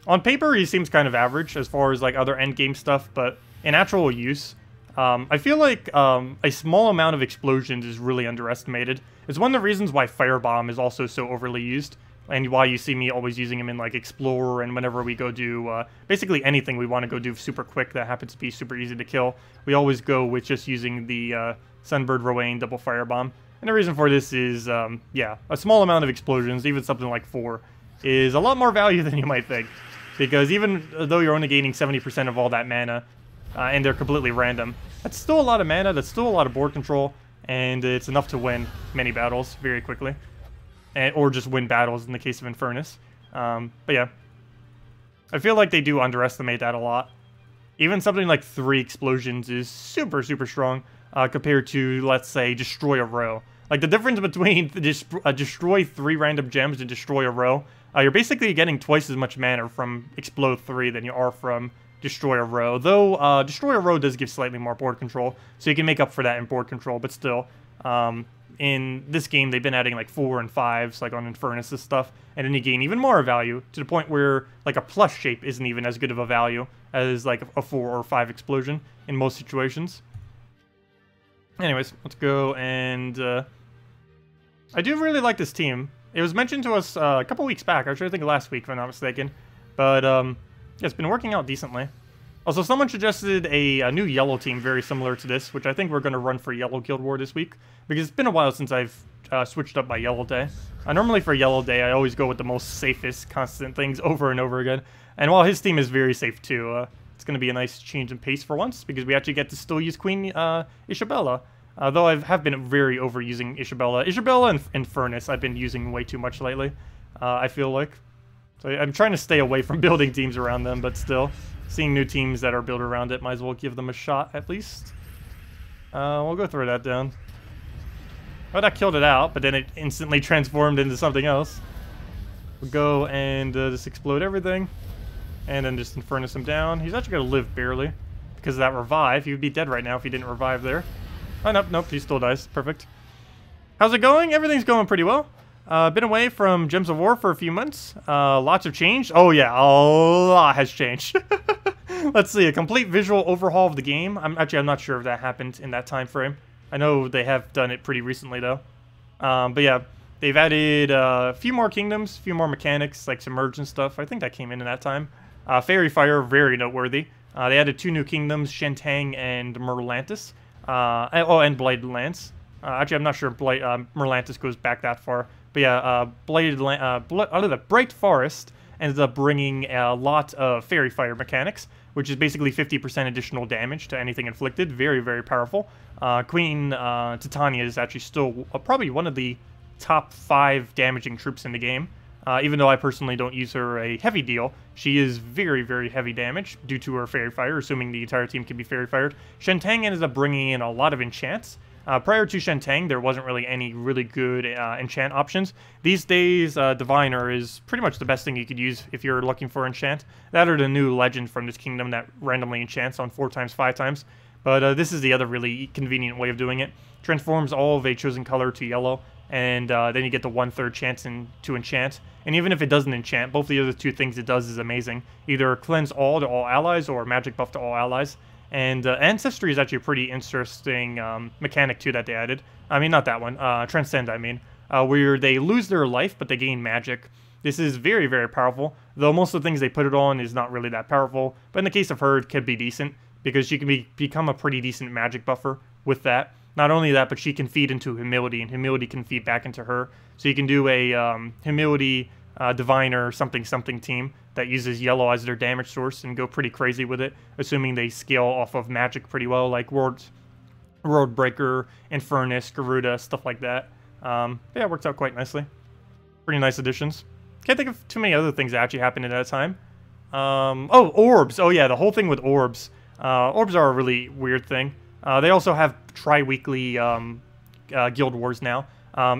On paper, he seems kind of average as far as like other endgame stuff, but in actual use, I feel like a small amount of explosions is really underestimated. It's one of the reasons why Firebomb is also so overly used, and why you see me always using him in like Explorer and whenever we go do basically anything we want to go do super quick that happens to be super easy to kill. We always go with just using the Sunbird Rowan double Firebomb. And the reason for this is, yeah, a small amount of explosions, even something like 4, is a lot more value than you might think. Because even though you're only gaining 70% of all that mana, and they're completely random, that's still a lot of mana, that's still a lot of board control, and it's enough to win many battles very quickly. Or just win battles in the case of Infernus. But yeah, I feel like they do underestimate that a lot. Even something like 3 explosions is super, super strong compared to, let's say, Destroy a Row. Like, the difference between destroy 3 random gems and destroy a row, you're basically getting twice as much mana from Explode 3 than you are from destroy a row. Though, destroy a row does give slightly more board control, so you can make up for that in board control, but still, in this game, they've been adding like 4 and 5s, like on Infernus and stuff, and then you gain even more value, to the point where, like, a plus shape isn't even as good of a value as, like, a 4 or 5 explosion in most situations. Anyways, let's go, and, I do really like this team. It was mentioned to us a couple weeks back, actually, I think last week, if I'm not mistaken, but, yeah, it's been working out decently. Also, someone suggested a new yellow team very similar to this, which I think we're going to run for Yellow Guild War this week, because it's been a while since I've switched up my Yellow Day. Normally for Yellow Day, I always go with the most safest, constant things over and over again, and while his team is very safe too, it's going to be a nice change in pace for once, because we actually get to still use Queen Isabella, though I have been very overusing Isabella. Isabella and Infernus I've been using way too much lately, I feel like. So I'm trying to stay away from building teams around them, but still. Seeing new teams that are built around it, might as well give them a shot, at least. We'll go throw that down. Oh, that killed it out, but then it instantly transformed into something else. We'll go and just explode everything. And then just Infernus him down. He's actually going to live barely, because of that revive. He would be dead right now if he didn't revive there. Oh, nope, nope, he still dies. Perfect. How's it going? Everything's going pretty well. Been away from Gems of War for a few months. Lots have changed. Oh yeah, a lot has changed. Let's see, a complete visual overhaul of the game. I'm not sure if that happened in that time frame. I know they have done it pretty recently though. But yeah, they've added a few more kingdoms, a few more mechanics like Submerge and stuff. I think that came in that time. Fairy Fire, very noteworthy. They added 2 new kingdoms, Shantang and Merlantis. And Bladed Lance. Actually, I'm not sure Merlantis goes back that far. But yeah, Bright Forest ended up bringing a lot of Fairy Fire mechanics, which is basically 50% additional damage to anything inflicted. Very, very powerful. Queen Titania is actually still probably one of the top 5 damaging troops in the game. Even though I personally don't use her a heavy deal, she is very, very heavy damage due to her Fairy Fire, assuming the entire team can be Fairy Fired. Shantang ended up bringing in a lot of enchants. Prior to Shantang, there wasn't really any really good enchant options. These days, Diviner is pretty much the best thing you could use if you're looking for enchant. That or the new legend from this kingdom that randomly enchants on 4 times, 5 times. But this is the other really convenient way of doing it. Transforms all of a chosen color to yellow, and then you get the 1/3 chance to enchant. And even if it doesn't enchant, both the other 2 things it does is amazing. Either cleanse all to all allies, or magic buff to all allies. And Ancestry is actually a pretty interesting mechanic too that they added. I mean, not that one. Transcend, I mean. Where they lose their life, but they gain magic. This is very, very powerful. Though most of the things they put it on is not really that powerful. But in the case of her, it could be decent. Because she can become a pretty decent magic buffer with that. Not only that, but she can feed into Humility. And Humility can feed back into her. So you can do a Humility Diviner something team that uses yellow as their damage source and go pretty crazy with it, assuming they scale off of magic pretty well, like World Breaker, Infernus, Garuda, stuff like that. Yeah, it works out quite nicely. Pretty nice additions. Can't think of too many other things that actually happened at that time. Oh, orbs. Oh yeah, the whole thing with orbs. Orbs are a really weird thing. They also have tri-weekly Guild Wars now.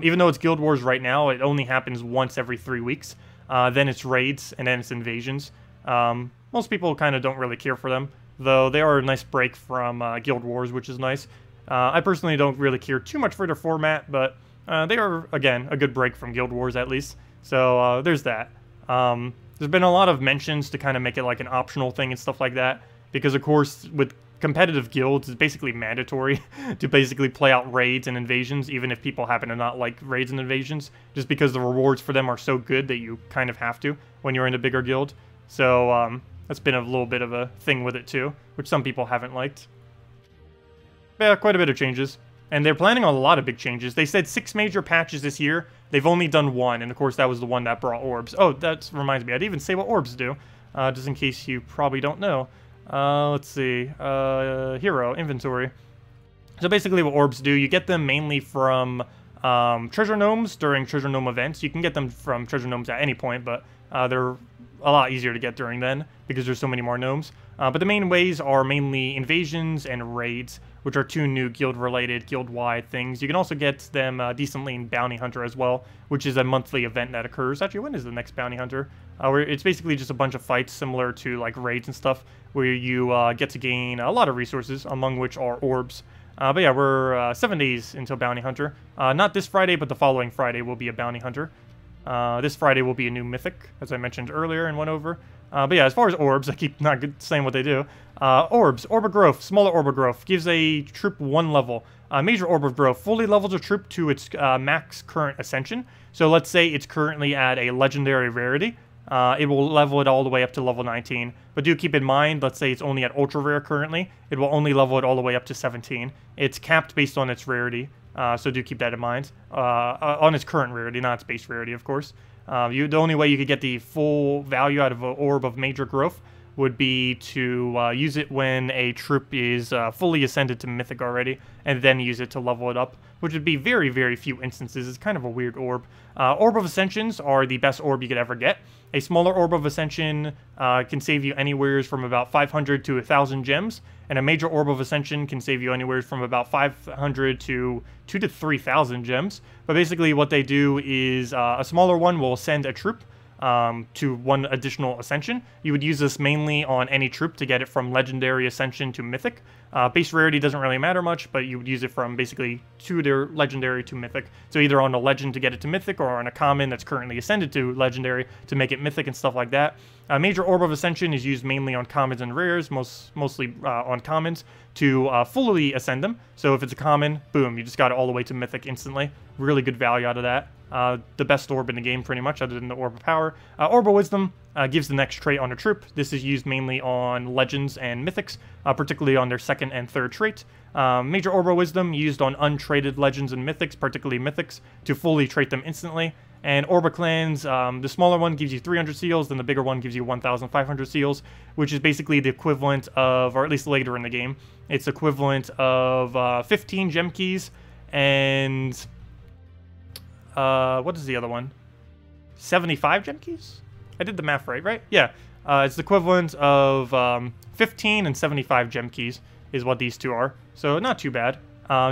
Even though it's Guild Wars right now, it only happens once every 3 weeks. Then it's raids, and then it's invasions. Most people kind of don't really care for them, though they are a nice break from Guild Wars, which is nice. I personally don't really care too much for their format, but they are, again, a good break from Guild Wars at least. So there's that. There's been a lot of mentions to kind of make it like an optional thing and stuff like that, because of course with competitive guilds, it's basically mandatory to basically play out raids and invasions, even if people happen to not like raids and invasions, just because the rewards for them are so good that you kind of have to when you're in a bigger guild. So that's been a little bit of a thing with it too, which some people haven't liked. But yeah, quite a bit of changes. And they're planning on a lot of big changes. They said 6 major patches this year. They've only done 1, and of course that was the one that brought orbs. Oh, that reminds me, I didn't even say what orbs do, just in case you probably don't know. Let's see, hero, inventory. So basically what orbs do, you get them mainly from treasure gnomes during treasure gnome events. You can get them from treasure gnomes at any point, but they're a lot easier to get during then, because there's so many more gnomes. But the main ways are mainly invasions and raids, which are 2 new guild-related, guild-wide things. You can also get them decently in Bounty Hunter as well, which is a monthly event that occurs. Actually, when is the next Bounty Hunter? Where it's basically just a bunch of fights similar to like raids and stuff, where you get to gain a lot of resources, among which are orbs. But yeah, we're 7 days until Bounty Hunter. Not this Friday, but the following Friday will be a Bounty Hunter. This Friday will be a new mythic, as I mentioned earlier and went over. But yeah, as far as orbs, I keep not saying what they do. Orbs, Orb of Growth, smaller Orb of Growth, gives a troop 1 level. Major Orb of Growth fully levels a troop to its max current ascension. So let's say it's currently at a legendary rarity. It will level it all the way up to level 19. But do keep in mind, let's say it's only at ultra rare currently, it will only level it all the way up to 17. It's capped based on its rarity, so do keep that in mind. On its current rarity, not its base rarity, of course. The only way you could get the full value out of an Orb of Major Growth would be to use it when a troop is fully ascended to Mythic already, and then use it to level it up, which would be very, very few instances. It's kind of a weird orb. Orb of Ascensions are the best orb you could ever get. A smaller Orb of Ascension can save you anywhere from about 500 to 1,000 gems, and a major Orb of Ascension can save you anywhere from about 500 to 2 to 3,000 gems. But basically what they do is a smaller one will send a troop to 1 additional Ascension. You would use this mainly on any troop to get it from Legendary Ascension to Mythic. Base rarity doesn't really matter much, but you would use it from basically to their Legendary to Mythic. So either on a Legend to get it to Mythic, or on a Common that's currently Ascended to Legendary to make it Mythic and stuff like that. Major Orb of Ascension is used mainly on Commons and Rares, mostly on Commons, to fully Ascend them. So if it's a Common, boom, you just got it all the way to Mythic instantly. Really good value out of that. The best orb in the game, pretty much, other than the Orb of Power. Orb of Wisdom gives the next trait on a troop. This is used mainly on Legends and Mythics, particularly on their 2nd and 3rd trait. Major Orb of Wisdom used on untraded Legends and Mythics, particularly Mythics, to fully trait them instantly. And Orb of Clans, the smaller one gives you 300 seals, then the bigger one gives you 1,500 seals, which is basically the equivalent of, or at least later in the game, it's equivalent of 15 gem keys and... what is the other one? 75 gem keys? I did the math right? Yeah. It's the equivalent of 15 and 75 gem keys is what these two are. So not too bad.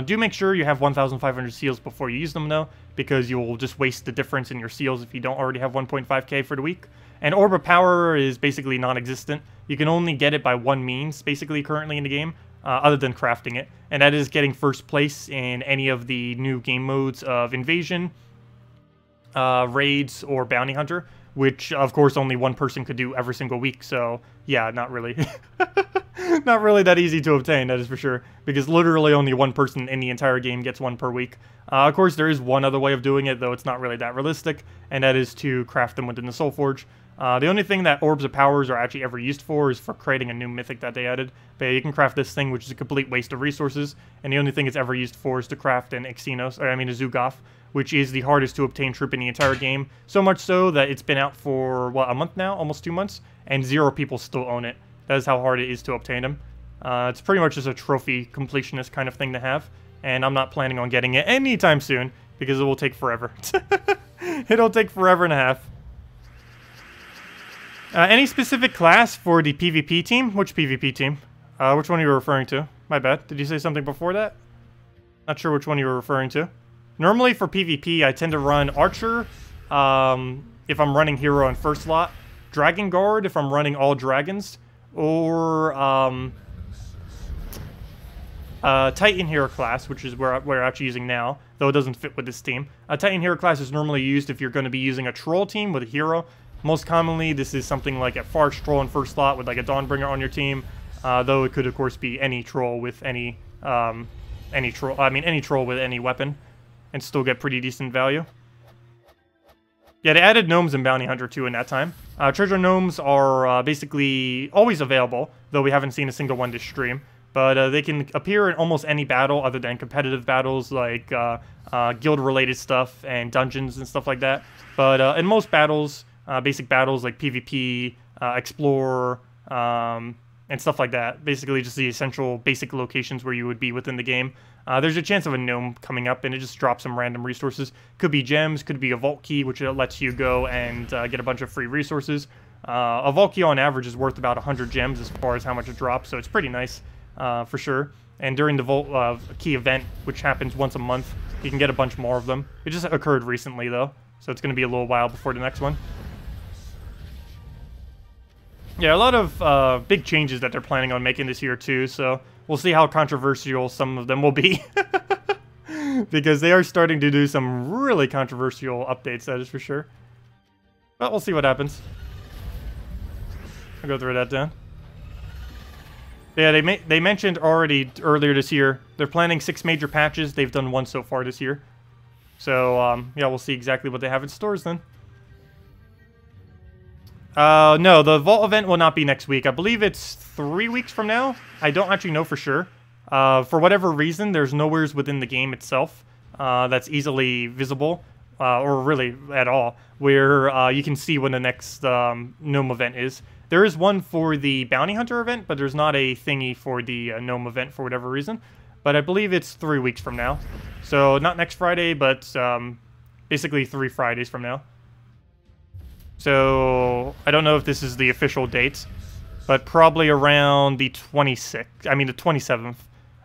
Do make sure you have 1,500 seals before you use them, though, because you'll just waste the difference in your seals if you don't already have 1.5k for the week. And Orb of Power is basically non-existent. You can only get it by 1 means, basically, currently in the game, other than crafting it. And that is getting first place in any of the new game modes of Invasion, raids, or Bounty Hunter, which of course only 1 person could do every single week. So yeah, not really not really that easy to obtain, that is for sure, because literally only 1 person in the entire game gets 1 per week. Of course there is one other way of doing it, though it's not really that realistic, and that is to craft them within the Soul Forge. The only thing that Orbs of Powers are actually ever used for is for creating a new mythic that they added. But yeah, you can craft this thing, which is a complete waste of resources, and the only thing it's ever used for is to craft an Xenos, or I mean a Zugoth, which is the hardest to obtain troop in the entire game. So much so that it's been out for, what, a month now? Almost 2 months? And 0 people still own it. That is how hard it is to obtain them. It's pretty much just a trophy completionist kind of thing to have. And I'm not planning on getting it anytime soon, because it will take forever. It'll take forever and a half. Any specific class for the PvP team? Which PvP team? Which one are you referring to? My bad. Did you say something before that? Not sure which one you were referring to. Normally for PvP, I tend to run Archer if I'm running Hero in first slot, Dragon Guard if I'm running all dragons, or Titan Hero class, which is where we're actually using now, though it doesn't fit with this team. A Titan Hero class is normally used if you're going to be using a Troll team with a Hero. Most commonly, this is something like a Farce Troll in first slot with like a Dawnbringer on your team, though it could of course be any troll with any troll with any weapon, and still get pretty decent value. Yeah, they added gnomes in Bounty Hunter too in that time. Treasure gnomes are basically always available, though we haven't seen a single one this stream. But they can appear in almost any battle other than competitive battles like guild-related stuff and dungeons and stuff like that. But in most battles, basic battles like PvP, Explorer, and stuff like that, basically just the essential basic locations where you would be within the game, there's a chance of a gnome coming up, and it just drops some random resources. Could be gems, could be a vault key, which lets you go and get a bunch of free resources, A Valky on average is worth about 100 gems as far as how much it drops, so it's pretty nice, for sure. And during the key event, which happens once a month, you can get a bunch more of them. It just occurred recently, though, so it's going to be a little while before the next one. Yeah, a lot of big changes that they're planning on making this year, too, so we'll see how controversial some of them will be. Because they are starting to do some really controversial updates, that is for sure. But we'll see what happens. I'll go through that down. Yeah, they mentioned already earlier this year, they're planning 6 major patches. They've done 1 so far this year. So, yeah, we'll see exactly what they have in stores then. No, the Vault event will not be next week. I believe it's 3 weeks from now. I don't actually know for sure. For whatever reason, there's nowheres within the game itself that's easily visible, or really at all, where you can see when the next Gnome event is. There is one for the Bounty Hunter event, but there's not a thingy for the Gnome event for whatever reason. But I believe it's 3 weeks from now. So not next Friday, but basically 3 Fridays from now. So I don't know if this is the official date, but probably around the 26th. I mean the 27th.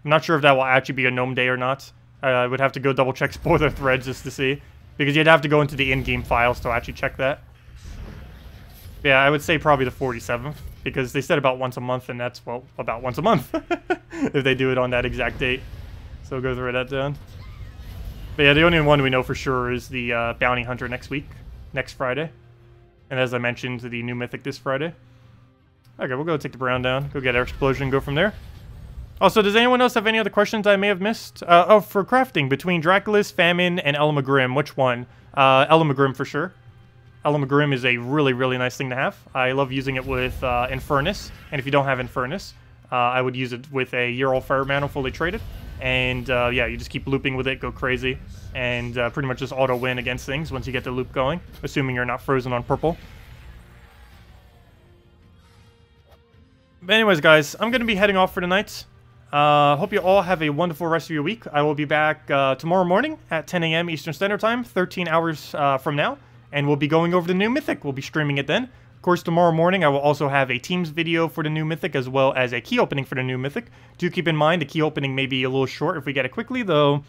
I'm not sure if that will actually be a Gnome Day or not. I would have to go double check spoiler threads just to see, because you'd have to go into the in-game files to actually check that. Yeah, I would say probably the 47th, because they said about once a month, and that's, well, about once a month, if they do it on that exact date. So we'll go through that down. But yeah, the only one we know for sure is the Bounty Hunter next week, next Friday. And as I mentioned, the new Mythic this Friday. Okay, we'll go take the Brown down, go get our Explosion, and go from there. Also, does anyone else have any other questions I may have missed? Oh, for crafting, between Draculus, Famine, and Elamagrim, which one? Elamagrim for sure. Elamagrim is a really, really nice thing to have. I love using it with Infernus, and if you don't have Infernus, I would use it with a Ural Fire Mantle fully traded. And yeah, you just keep looping with it, go crazy, and pretty much just auto-win against things once you get the loop going, assuming you're not frozen on purple. But anyways, guys, I'm going to be heading off for the night. Hope you all have a wonderful rest of your week. I will be back tomorrow morning at 10 a.m. Eastern Standard Time, 13 hours from now. And we'll be going over the new Mythic. We'll be streaming it then. Of course, tomorrow morning I will also have a Teams video for the new Mythic, as well as a key opening for the new Mythic. Do keep in mind the key opening may be a little short if we get it quickly, though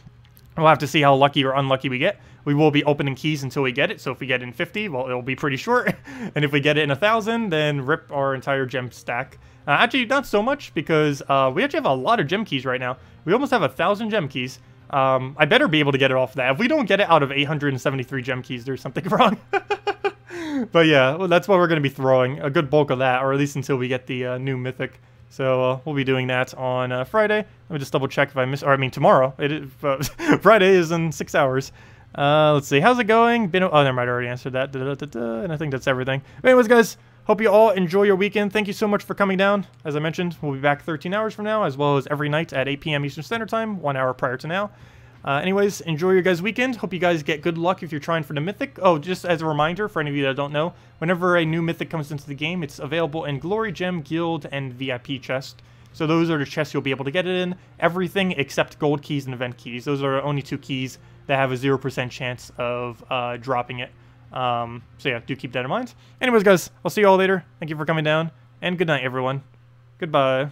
we'll have to see how lucky or unlucky we get. We will be opening keys until we get it, so if we get it in 50, well, it'll be pretty short. And if we get it in 1,000, then rip our entire gem stack. Actually, not so much, because we actually have a lot of gem keys right now. We almost have 1,000 gem keys. I better be able to get it off that. If we don't get it out of 873 gem keys, there's something wrong. But yeah, well, that's what we're going to be throwing, a good bulk of that, or at least until we get the new Mythic. So we'll be doing that on Friday. Let me just double check if I miss, or I mean tomorrow. It is, Friday is in 6 hours. Let's see, how's it going? Oh, never mind, I already answered that. And I think that's everything. But anyways, guys, hope you all enjoy your weekend. Thank you so much for coming down. As I mentioned, we'll be back 13 hours from now, as well as every night at 8 p.m. Eastern Standard Time, 1 hour prior to now. Anyways, enjoy your guys' weekend. Hope you guys get good luck if you're trying for the Mythic. Oh, just as a reminder, for any of you that don't know, whenever a new Mythic comes into the game, it's available in Glory Gem, Guild, and VIP chest. So those are the chests you'll be able to get it in. Everything except gold keys and event keys. Those are only 2 keys that have a 0% chance of dropping it. So yeah, do keep that in mind. Anyways, guys, I'll see you all later. Thank you for coming down, and good night, everyone. Goodbye.